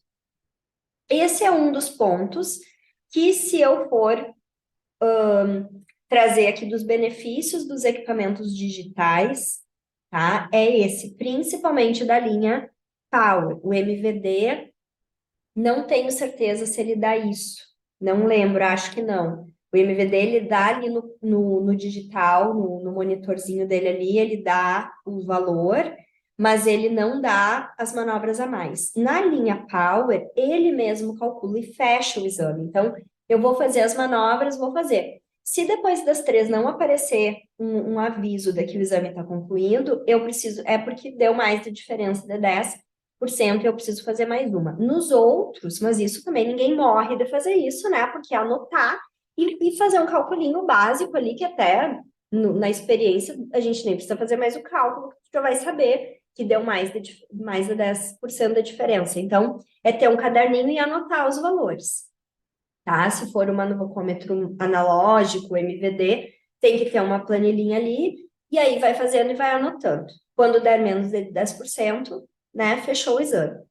Esse é um dos pontos que, se eu for trazer aqui dos benefícios dos equipamentos digitais, tá? É esse, principalmente da linha Power. O MVD, não tenho certeza se ele dá isso. Não lembro, acho que não. O MVD, ele dá ali no digital, no monitorzinho dele ali, ele dá o valor, mas ele não dá as manobras a mais. Na linha Power, ele mesmo calcula e fecha o exame. Então, eu vou fazer as manobras, vou fazer. Se depois das 3 não aparecer um aviso de que o exame está concluindo, eu preciso, é porque deu mais de diferença de 10%, e eu preciso fazer mais uma. Nos outros, mas isso também ninguém morre de fazer isso, né? Porque é anotar e fazer um calculinho básico ali, que até na experiência a gente nem precisa fazer mais o cálculo, que já vai saber que deu mais de 10% da diferença. Então, é ter um caderninho e anotar os valores, tá? Se for um manovocômetro analógico, MVD, tem que ter uma planilhinha ali, e aí vai fazendo e vai anotando. Quando der menos de 10%, né, fechou o exame.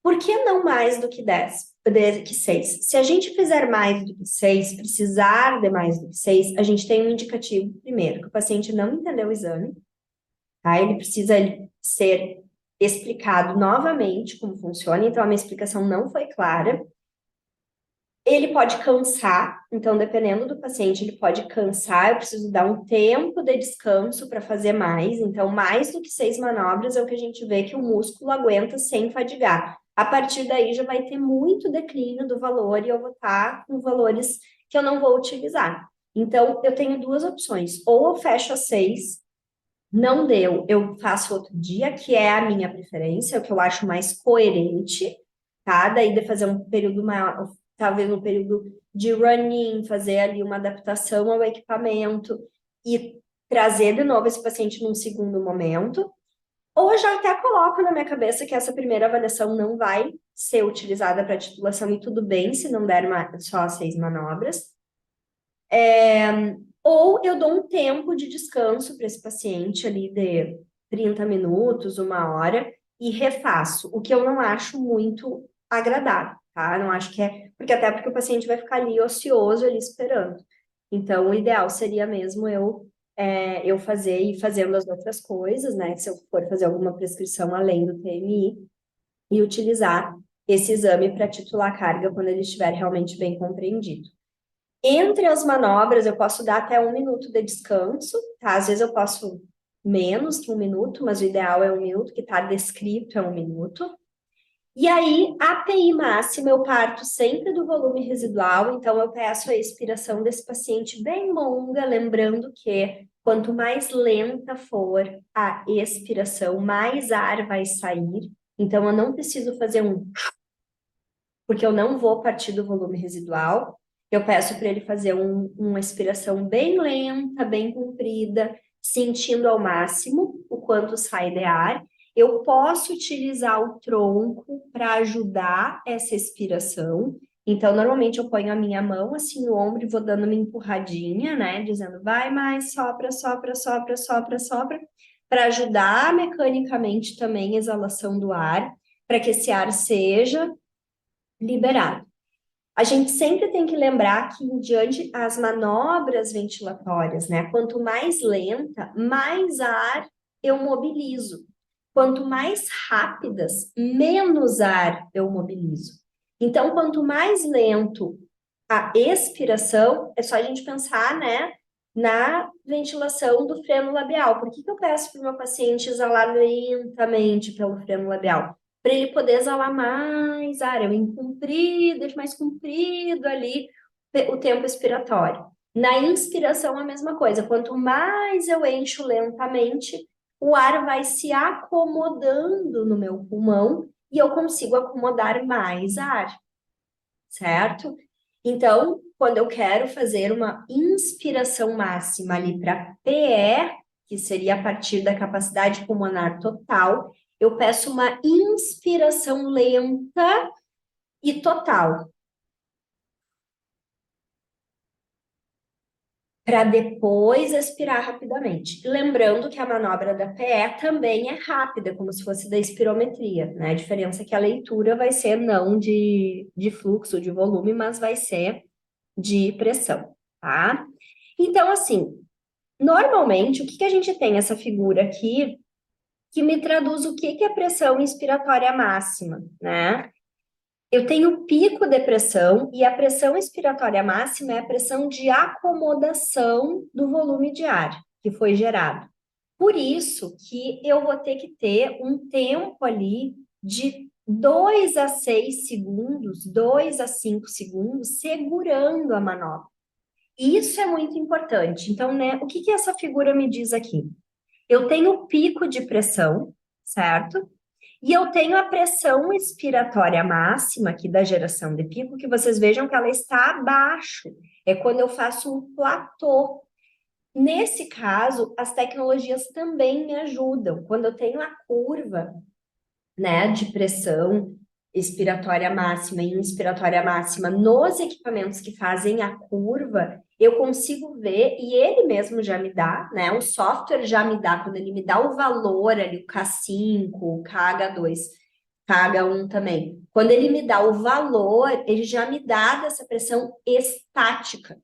Por que não mais do que 10? Que 6? Se a gente fizer mais do que 6, precisar de mais do que 6, a gente tem um indicativo, primeiro, que o paciente não entendeu o exame, tá? Ele precisa ser explicado novamente como funciona, então a minha explicação não foi clara. Ele pode cansar, então, dependendo do paciente, ele pode cansar. Eu preciso dar um tempo de descanso para fazer mais. Então, mais do que 6 manobras é o que a gente vê que o músculo aguenta sem fadigar. A partir daí já vai ter muito declínio do valor e eu vou estar com valores que eu não vou utilizar. Então, eu tenho duas opções. Ou eu fecho a 6, não deu, eu faço outro dia, que é a minha preferência, o que eu acho mais coerente, tá? Daí de fazer um período maior, talvez um período de running, fazer ali uma adaptação ao equipamento e trazer de novo esse paciente num segundo momento. Ou eu já até coloco na minha cabeça que essa primeira avaliação não vai ser utilizada para titulação e tudo bem se não der só 6 manobras. Ou eu dou um tempo de descanso para esse paciente ali de 30 minutos, uma hora, e refaço, o que eu não acho muito agradável, tá? Não acho que é, porque o paciente vai ficar ali ocioso, ali esperando. Então, o ideal seria mesmo eu fazer e fazendo as outras coisas, né? Se eu for fazer alguma prescrição além do TMI, e utilizar esse exame para titular a carga quando ele estiver realmente bem compreendido. Entre as manobras, eu posso dar até 1 minuto de descanso, tá? Às vezes eu posso menos que 1 minuto, mas o ideal é 1 minuto, que está descrito é 1 minuto. E aí, a PI máxima, eu parto sempre do volume residual, então eu peço a expiração desse paciente bem longa, lembrando que quanto mais lenta for a expiração, mais ar vai sair. Então, eu não preciso fazer porque eu não vou partir do volume residual. Eu peço para ele fazer uma expiração bem lenta, bem comprida, sentindo ao máximo o quanto sai de ar. Eu posso utilizar o tronco para ajudar essa expiração. Então, normalmente eu ponho a minha mão assim no ombro e vou dando uma empurradinha, né? Dizendo, vai mais, sopra, sopra, sopra, sopra, sopra, para ajudar mecanicamente também a exalação do ar, para que esse ar seja liberado. A gente sempre tem que lembrar que, diante as manobras ventilatórias, né? Quanto mais lenta, mais ar eu mobilizo. Quanto mais rápidas, menos ar eu mobilizo. Então, quanto mais lento a expiração, é só a gente pensar, né, na ventilação do freno labial. Por que eu peço para o meu paciente exalar lentamente pelo freno labial? Para ele poder exalar mais ar, eu comprido, mais comprido ali o tempo expiratório. Na inspiração, a mesma coisa. Quanto mais eu encho lentamente, o ar vai se acomodando no meu pulmão e eu consigo acomodar mais ar, certo? Então, quando eu quero fazer uma inspiração máxima ali para PE, que seria a partir da capacidade pulmonar total, eu peço uma inspiração lenta e total, para depois expirar rapidamente. Lembrando que a manobra da PE também é rápida, como se fosse da espirometria, né? A diferença é que a leitura vai ser não de fluxo, de volume, mas vai ser de pressão, tá? Então, assim, normalmente, o que que a gente tem essa figura aqui que me traduz o que que é pressão inspiratória máxima, né? Eu tenho pico de pressão e a pressão expiratória máxima é a pressão de acomodação do volume de ar que foi gerado. Por isso que eu vou ter que ter um tempo ali de 2 a 6 segundos, 2 a 5 segundos, segurando a manobra. Isso é muito importante. Então, né, o que que essa figura me diz aqui? Eu tenho pico de pressão, certo? E eu tenho a pressão expiratória máxima aqui da geração de pico, que vocês vejam que ela está abaixo. É quando eu faço um platô. Nesse caso, as tecnologias também me ajudam. Quando eu tenho a curva, né, de pressão expiratória máxima e inspiratória máxima nos equipamentos que fazem a curva, eu consigo ver, e ele mesmo já me dá, né? O software já me dá, quando ele me dá o valor ali, o K5, o KH2, KH1 também. Quando ele me dá o valor, ele já me dá dessa pressão estática,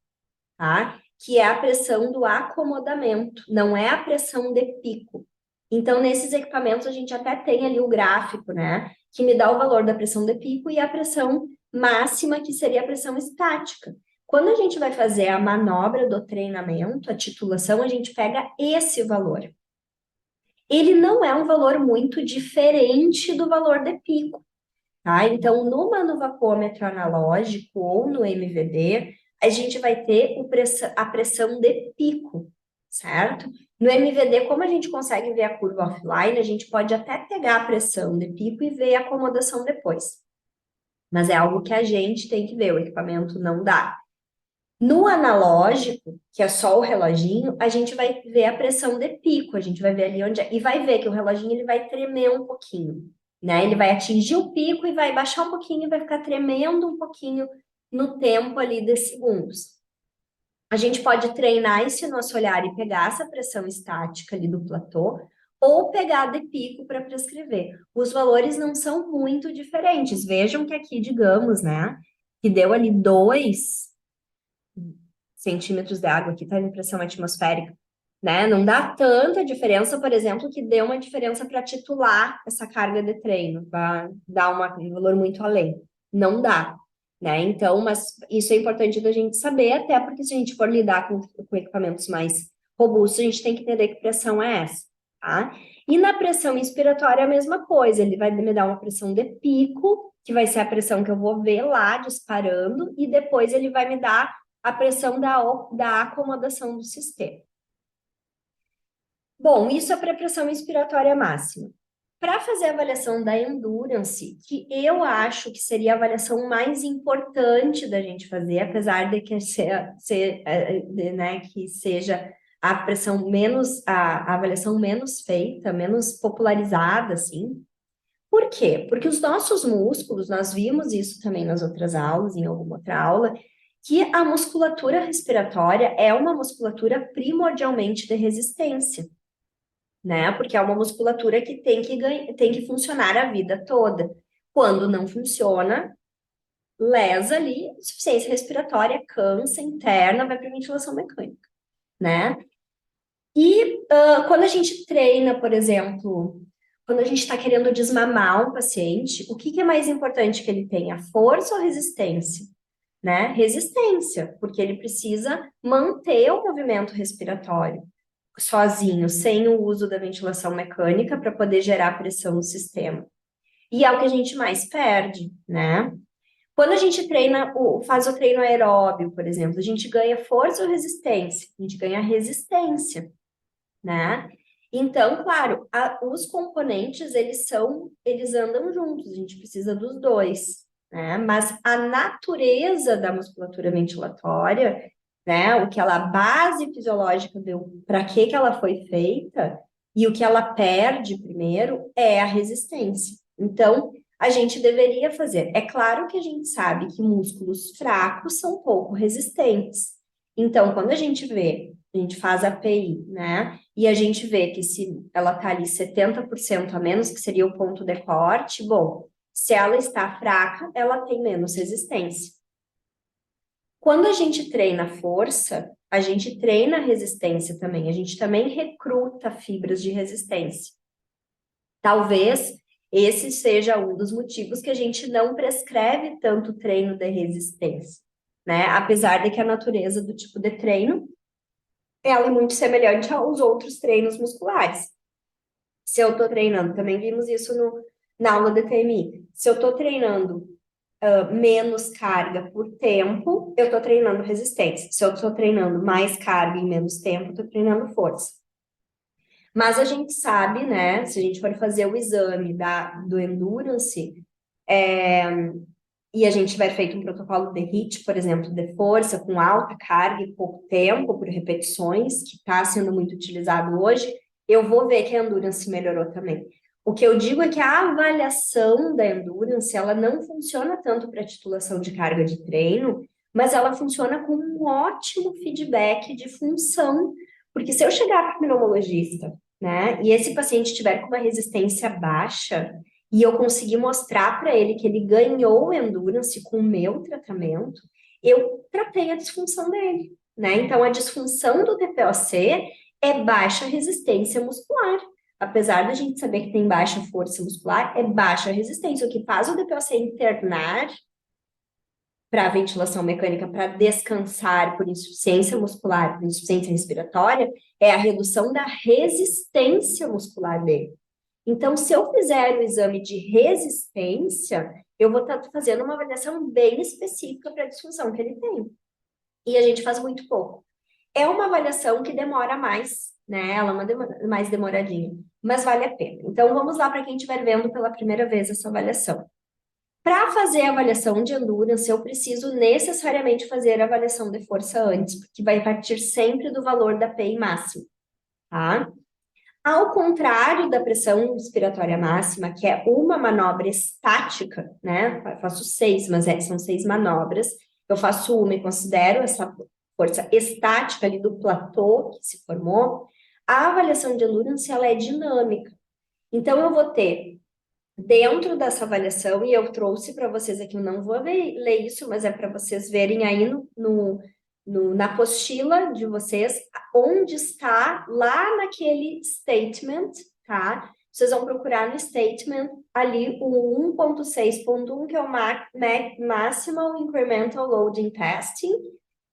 tá? Que é a pressão do acomodamento, não é a pressão de pico. Então, nesses equipamentos, a gente até tem ali o gráfico, né? Que me dá o valor da pressão de pico e a pressão máxima, que seria a pressão estática. Quando a gente vai fazer a manobra do treinamento, a titulação, a gente pega esse valor. Ele não é um valor muito diferente do valor de pico, tá? Então, no manovapômetro analógico ou no MVD, a gente vai ter a pressão de pico, certo? No MVD, como a gente consegue ver a curva offline, a gente pode até pegar a pressão de pico e ver a acomodação depois. Mas é algo que a gente tem que ver, o equipamento não dá. No analógico, que é só o reloginho, a gente vai ver a pressão de pico, a gente vai ver ali onde é, e vai ver que o reloginho ele vai tremer um pouquinho, né? Ele vai atingir o pico e vai baixar um pouquinho e vai ficar tremendo um pouquinho no tempo ali de segundos. A gente pode treinar esse nosso olhar e pegar essa pressão estática ali do platô, ou pegar de pico para prescrever. Os valores não são muito diferentes. Vejam que aqui, digamos, né, que deu ali 2 centímetros de água, aqui está a pressão atmosférica, né? Não dá tanta diferença, por exemplo, que dê uma diferença para titular essa carga de treino, para dar um valor muito além. Não dá, né? Então, mas isso é importante da gente saber, até porque se a gente for lidar com equipamentos mais robustos, a gente tem que entender que pressão é essa, tá? E na pressão inspiratória é a mesma coisa, ele vai me dar uma pressão de pico, que vai ser a pressão que eu vou ver lá disparando, e depois ele vai me dar a pressão da acomodação do sistema. Bom, isso é para a pressão inspiratória máxima. Para fazer a avaliação da endurance, que eu acho que seria a avaliação mais importante da gente fazer, apesar de que né, que seja a pressão menos, a avaliação menos feita, menos popularizada, assim. Por quê? Porque os nossos músculos, nós vimos isso também nas outras aulas, em alguma outra aula, que a musculatura respiratória é uma musculatura primordialmente de resistência, né? Porque é uma musculatura que tem que funcionar a vida toda. Quando não funciona, lesa ali, insuficiência respiratória, câncer interna, vai para ventilação mecânica, né? E quando a gente treina, por exemplo, quando a gente está querendo desmamar um paciente, o que que é mais importante que ele tenha? Força ou resistência? Né? Resistência, porque ele precisa manter o movimento respiratório sozinho, sem o uso da ventilação mecânica para poder gerar pressão no sistema. E é o que a gente mais perde, né? Quando a gente treina, faz o treino aeróbio, por exemplo, a gente ganha força ou resistência? A gente ganha resistência, né? Então, claro, os componentes, eles andam juntos, a gente precisa dos dois, né? Mas a natureza da musculatura ventilatória né? O que ela, a base fisiológica deu, para que ela foi feita, e o que ela perde primeiro é a resistência. Então, a gente deveria fazer. É claro que a gente sabe que músculos fracos são pouco resistentes. Então, quando a gente vê, a gente faz a PI, né? E a gente vê que se ela tá ali 70% a menos, que seria o ponto de corte, bom, se ela está fraca, ela tem menos resistência. Quando a gente treina força, a gente treina resistência também, a gente também recruta fibras de resistência. Talvez esse seja um dos motivos que a gente não prescreve tanto treino de resistência, né? Apesar de que a natureza do tipo de treino, ela é muito semelhante aos outros treinos musculares. Se eu estou treinando, também vimos isso na aula de TMI, se eu estou treinando menos carga por tempo, eu estou treinando resistência. Se eu estou treinando mais carga em menos tempo, eu estou treinando força. Mas a gente sabe, né, se a gente for fazer o exame do Endurance, e a gente tiver feito um protocolo de HIIT, por exemplo, de força, com alta carga e pouco tempo, por repetições, que está sendo muito utilizado hoje, eu vou ver que a Endurance melhorou também. O que eu digo é que a avaliação da Endurance, ela não funciona tanto para titulação de carga de treino, mas ela funciona como um ótimo feedback de função, porque se eu chegar para o pneumologista, né, e esse paciente tiver com uma resistência baixa, e eu consegui mostrar para ele que ele ganhou endurance com o meu tratamento, eu tratei a disfunção dele, né? Então, a disfunção do TPOC é baixa resistência muscular. Apesar da gente saber que tem baixa força muscular, é baixa resistência. O que faz o DPOC internar para ventilação mecânica, para descansar por insuficiência muscular, por insuficiência respiratória, é a redução da resistência muscular dele. Então, se eu fizer o exame de resistência, eu vou estar fazendo uma avaliação bem específica para a disfunção que ele tem. E a gente faz muito pouco. É uma avaliação que demora mais, né? Ela é mais demoradinha, mas vale a pena. Então, vamos lá para quem estiver vendo pela primeira vez essa avaliação. Para fazer a avaliação de endurance, eu preciso necessariamente fazer a avaliação de força antes, porque vai partir sempre do valor da PI máxima, tá? Ao contrário da pressão inspiratória máxima, que é uma manobra estática, né? Eu faço 6, mas são 6 manobras. Eu faço uma e considero essa força estática ali do platô que se formou. A avaliação de endurance, ela é dinâmica. Então, eu vou ter, dentro dessa avaliação, e eu trouxe para vocês aqui, eu não vou ler isso, mas é para vocês verem aí na apostila de vocês, onde está lá naquele statement, tá? Vocês vão procurar no statement ali o 1.6.1, que é o Maximal Incremental Loading Testing,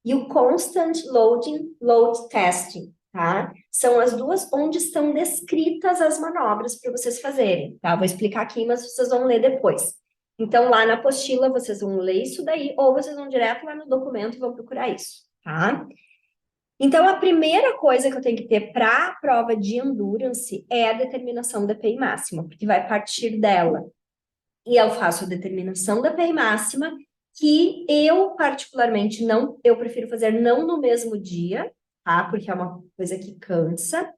e o Constant Load Testing, tá? São as duas onde estão descritas as manobras para vocês fazerem, tá? Vou explicar aqui, mas vocês vão ler depois. Então, lá na apostila, vocês vão ler isso daí, ou vocês vão direto lá no documento e vão procurar isso, tá? Então, a primeira coisa que eu tenho que ter para a prova de endurance é a determinação da PI máxima, porque vai partir dela. E eu faço a determinação da PI máxima, que eu, particularmente, não, eu prefiro fazer não no mesmo dia, tá? Porque é uma coisa que cansa.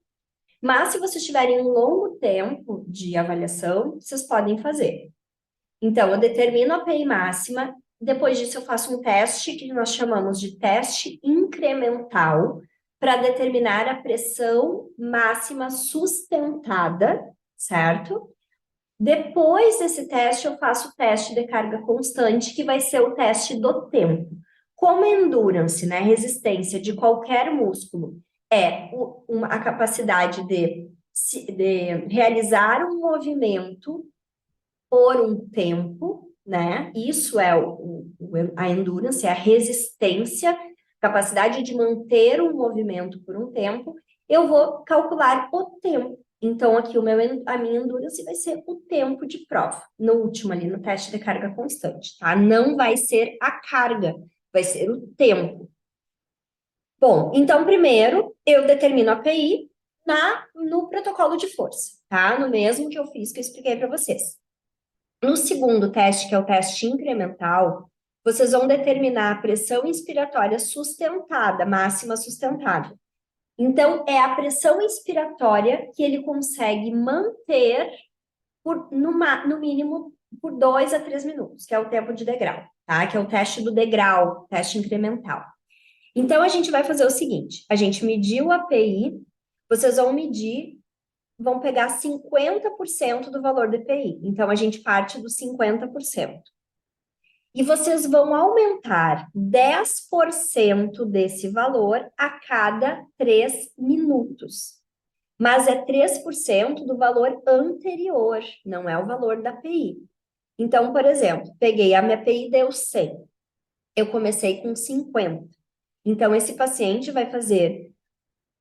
Mas, se vocês tiverem um longo tempo de avaliação, vocês podem fazer. Então, eu determino a PI máxima, depois disso eu faço um teste que nós chamamos de teste incremental para determinar a pressão máxima sustentada, certo? Depois desse teste, eu faço o teste de carga constante, que vai ser o teste do tempo. Como endurance, né, resistência de qualquer músculo, é a capacidade de realizar um movimento por um tempo, né? Isso é a endurance, é a resistência, capacidade de manter um movimento por um tempo. Eu vou calcular o tempo. Então, aqui a minha endurance vai ser o tempo de prova, no último ali, no teste de carga constante, tá? Não vai ser a carga, vai ser o tempo. Bom, então, primeiro, eu determino a PI no protocolo de força, tá? No mesmo que eu fiz, que eu expliquei para vocês. No segundo teste, que é o teste incremental, vocês vão determinar a pressão inspiratória sustentada, máxima sustentável. Então, é a pressão inspiratória que ele consegue manter no mínimo por 2 a 3 minutos, que é o tempo de degrau, tá? Que é o teste do degrau, teste incremental. Então, a gente vai fazer o seguinte: a gente mediu a API, vocês vão pegar 50% do valor do EPI. Então, a gente parte dos 50%. E vocês vão aumentar 10% desse valor a cada 3 minutos. Mas é 3% do valor anterior, não é o valor da API. Então, por exemplo, peguei a minha API deu 100. Eu comecei com 50. Então, esse paciente vai fazer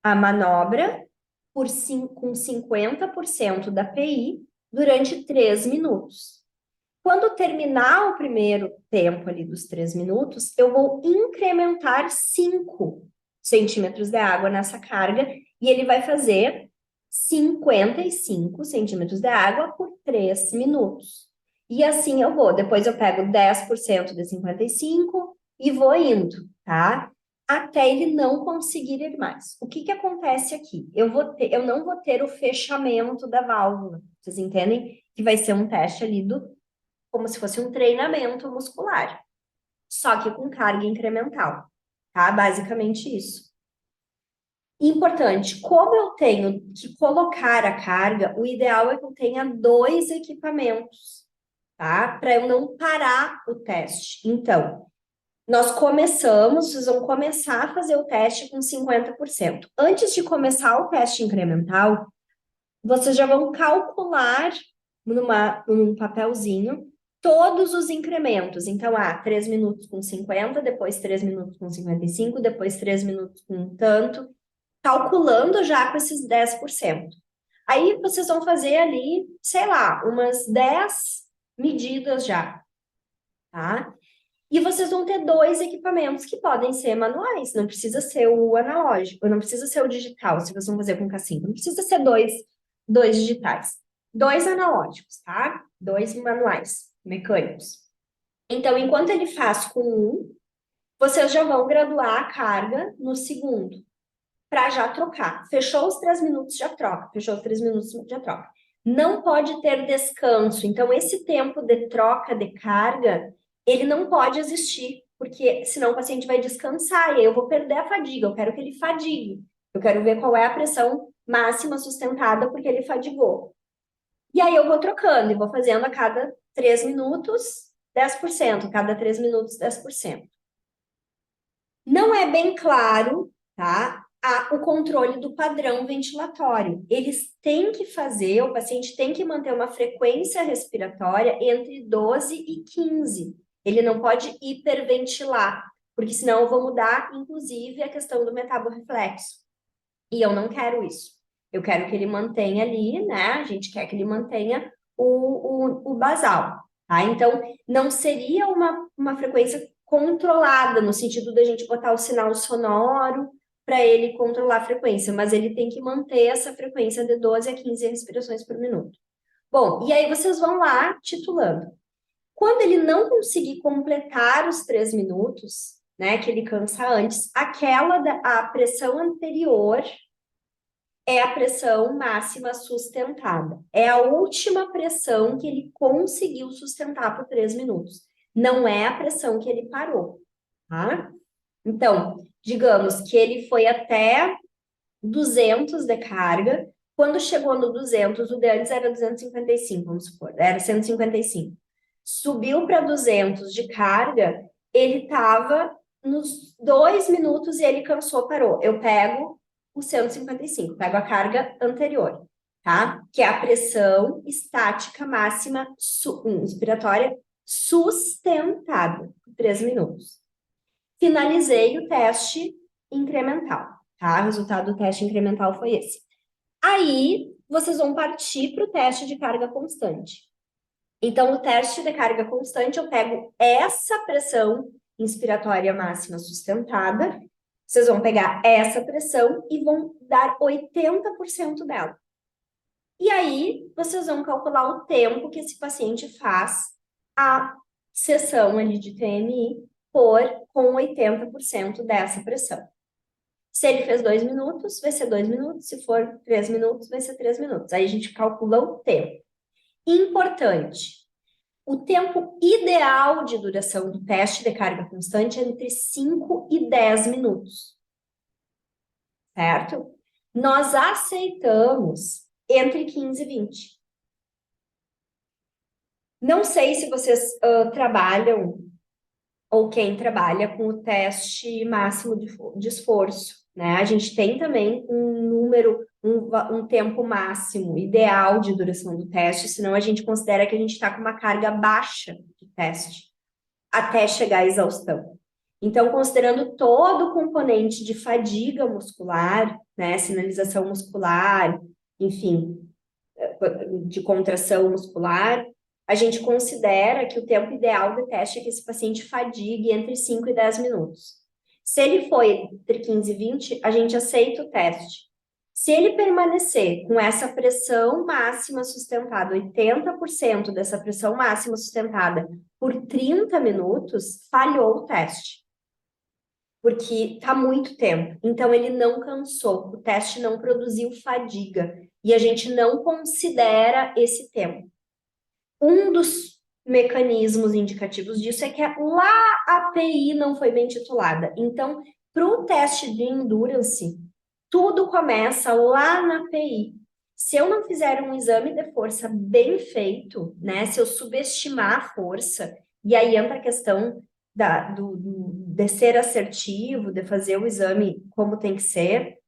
a manobra com 50% da API durante 3 minutos. Quando terminar o primeiro tempo ali dos 3 minutos, eu vou incrementar 5 centímetros de água nessa carga e ele vai fazer 55 centímetros de água por 3 minutos. E assim eu vou. Depois eu pego 10% de 55 e vou indo, tá? Até ele não conseguir ir mais. O que que acontece aqui? Eu não vou ter o fechamento da válvula. Vocês entendem? Que vai ser um teste ali como se fosse um treinamento muscular, só que com carga incremental, tá? Basicamente isso. Importante, como eu tenho que colocar a carga, o ideal é que eu tenha 2 equipamentos, tá? Para eu não parar o teste. Então, vocês vão começar a fazer o teste com 50%. Antes de começar o teste incremental, vocês já vão calcular num papelzinho todos os incrementos. Então, 3 minutos com 50, depois 3 minutos com 55, depois 3 minutos com tanto, calculando já com esses 10%. Aí vocês vão fazer ali, sei lá, umas 10 medidas já, tá? E vocês vão ter 2 equipamentos que podem ser manuais, não precisa ser o analógico, não precisa ser o digital, se vocês vão fazer com K5, não precisa ser dois digitais. 2 analógicos, tá? 2 manuais, mecânicos. Então, enquanto ele faz com um, vocês já vão graduar a carga no segundo, para já trocar. Fechou os 3 minutos, já troca. Fechou os 3 minutos, já troca. Não pode ter descanso. Então, esse tempo de troca de carga, ele não pode existir, porque senão o paciente vai descansar e aí eu vou perder a fadiga. Eu quero que ele fadigue. Eu quero ver qual é a pressão máxima sustentada porque ele fadigou. E aí eu vou trocando e vou fazendo a cada 3 minutos, 10%. Cada 3 minutos, 10%. Não é bem claro, tá? O controle do padrão ventilatório. Eles têm que fazer, o paciente tem que manter uma frequência respiratória entre 12 e 15. Ele não pode hiperventilar, porque senão eu vou mudar, inclusive, a questão do metaborreflexo. E eu não quero isso. Eu quero que ele mantenha ali, né? A gente quer que ele mantenha o basal, tá? Então, não seria uma frequência controlada, no sentido da gente botar o sinal sonoro para ele controlar a frequência, mas ele tem que manter essa frequência de 12 a 15 respirações por minuto. Bom, e aí vocês vão lá titulando. Quando ele não conseguir completar os 3 minutos, né, que ele cansa antes, a pressão anterior é a pressão máxima sustentada. É a última pressão que ele conseguiu sustentar por 3 minutos. Não é a pressão que ele parou, tá? Então, digamos que ele foi até 200 de carga. Quando chegou no 200, o de antes era 255, vamos supor, era 155. Subiu para 200 de carga, ele estava nos 2 minutos e ele cansou, parou. Eu pego o 155, pego a carga anterior, tá? Que é a pressão estática máxima inspiratória sustentada por 3 minutos. Finalizei o teste incremental, tá? O resultado do teste incremental foi esse. Aí, vocês vão partir para o teste de carga constante. Então, o teste de carga constante, eu pego essa pressão inspiratória máxima sustentada, vocês vão pegar essa pressão e vão dar 80% dela. E aí, vocês vão calcular o tempo que esse paciente faz a seção ali de TMI com 80% dessa pressão. Se ele fez 2 minutos, vai ser 2 minutos. Se for 3 minutos, vai ser 3 minutos. Aí a gente calcula o tempo. Importante. O tempo ideal de duração do teste de carga constante é entre 5 e 10 minutos. Certo? Nós aceitamos entre 15 e 20. Não sei se vocês trabalham ou quem trabalha com o teste máximo de esforço, né? A gente tem também um número, um tempo máximo ideal de duração do teste, senão a gente considera que a gente está com uma carga baixa de teste até chegar à exaustão. Então, considerando todo o componente de fadiga muscular, né, sinalização muscular, enfim, de contração muscular, a gente considera que o tempo ideal do teste é que esse paciente fadigue entre 5 e 10 minutos. Se ele foi entre 15 e 20, a gente aceita o teste. Se ele permanecer com essa pressão máxima sustentada, 80% dessa pressão máxima sustentada por 30 minutos, falhou o teste. Porque está muito tempo. Então, ele não cansou, o teste não produziu fadiga. E a gente não considera esse tempo. Um dos mecanismos indicativos disso é que lá a API não foi bem titulada. Então, para o teste de endurance, tudo começa lá na API. Se eu não fizer um exame de força bem feito, né? Se eu subestimar a força, e aí entra a questão de ser assertivo, de fazer o exame como tem que ser.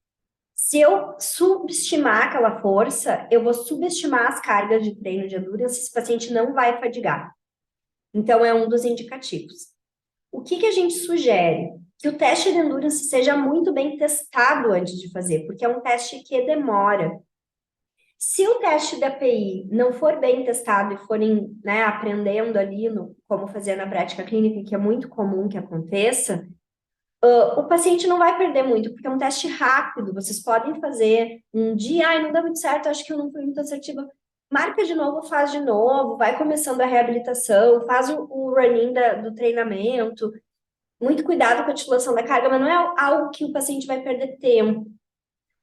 Se eu subestimar aquela força, eu vou subestimar as cargas de treino de endurance, esse paciente não vai fadigar. Então, é um dos indicativos. O que a gente sugere? Que o teste de endurance seja muito bem testado antes de fazer, porque é um teste que demora. Se o teste da API não for bem testado e forem, né, aprendendo ali como fazer na prática clínica, que é muito comum que aconteça, o paciente não vai perder muito, porque é um teste rápido. Vocês podem fazer um dia, ai, não dá muito certo, acho que eu não fui muito assertiva. Marca de novo, faz de novo, vai começando a reabilitação, faz o running do treinamento. Muito cuidado com a titulação da carga, mas não é algo que o paciente vai perder tempo.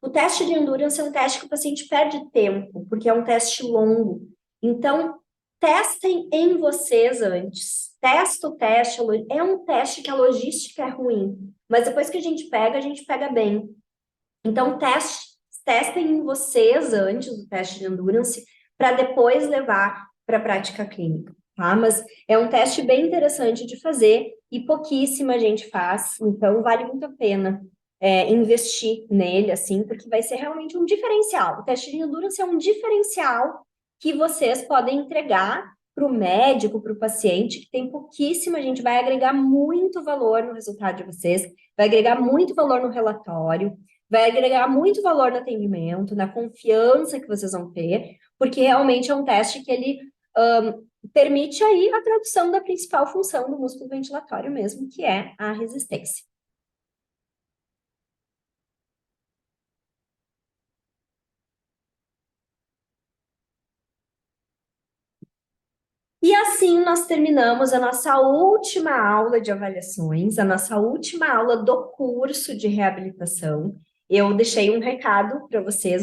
O teste de endurance é um teste que o paciente perde tempo, porque é um teste longo. Então, testem em vocês antes. Testa o teste. É um teste que a logística é ruim, mas depois que a gente pega bem. Então, testem em vocês antes do teste de endurance, para depois levar para a prática clínica, tá? Mas é um teste bem interessante de fazer e pouquíssima gente faz, então vale muito a pena investir nele, assim, porque vai ser realmente um diferencial. O teste de endurance é um diferencial que vocês podem entregar para o médico, para o paciente, que tem pouquíssima gente, vai agregar muito valor no resultado de vocês, vai agregar muito valor no relatório, vai agregar muito valor no atendimento, na confiança que vocês vão ter, porque realmente é um teste que ele permite aí a tradução da principal função do músculo ventilatório mesmo, que é a resistência. E assim nós terminamos a nossa última aula de avaliações, a nossa última aula do curso de reabilitação. Eu deixei um recado para vocês,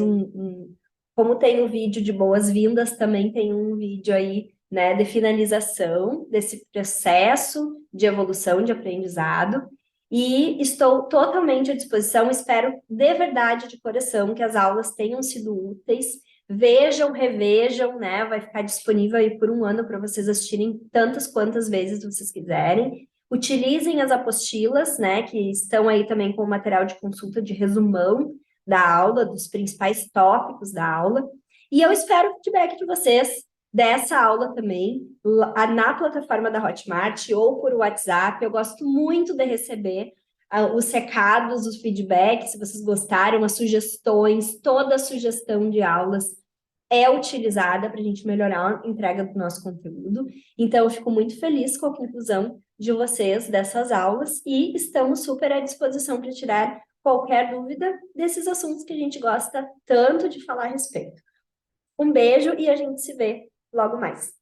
como tem um vídeo de boas-vindas, também tem um vídeo aí, né, de finalização desse processo de evolução, de aprendizado. E estou totalmente à disposição, espero de verdade, de coração, que as aulas tenham sido úteis. Vejam, revejam, né? Vai ficar disponível aí por um ano para vocês assistirem tantas quantas vezes vocês quiserem. Utilizem as apostilas, né? Que estão aí também com o material de consulta de resumão da aula, dos principais tópicos da aula. E eu espero o feedback de vocês dessa aula também, na plataforma da Hotmart ou por WhatsApp. Eu gosto muito de receber os recados, os feedbacks, se vocês gostaram, as sugestões, toda a sugestão de aulas é utilizada para a gente melhorar a entrega do nosso conteúdo. Então, eu fico muito feliz com a conclusão de vocês dessas aulas e estamos super à disposição para tirar qualquer dúvida desses assuntos que a gente gosta tanto de falar a respeito. Um beijo e a gente se vê logo mais.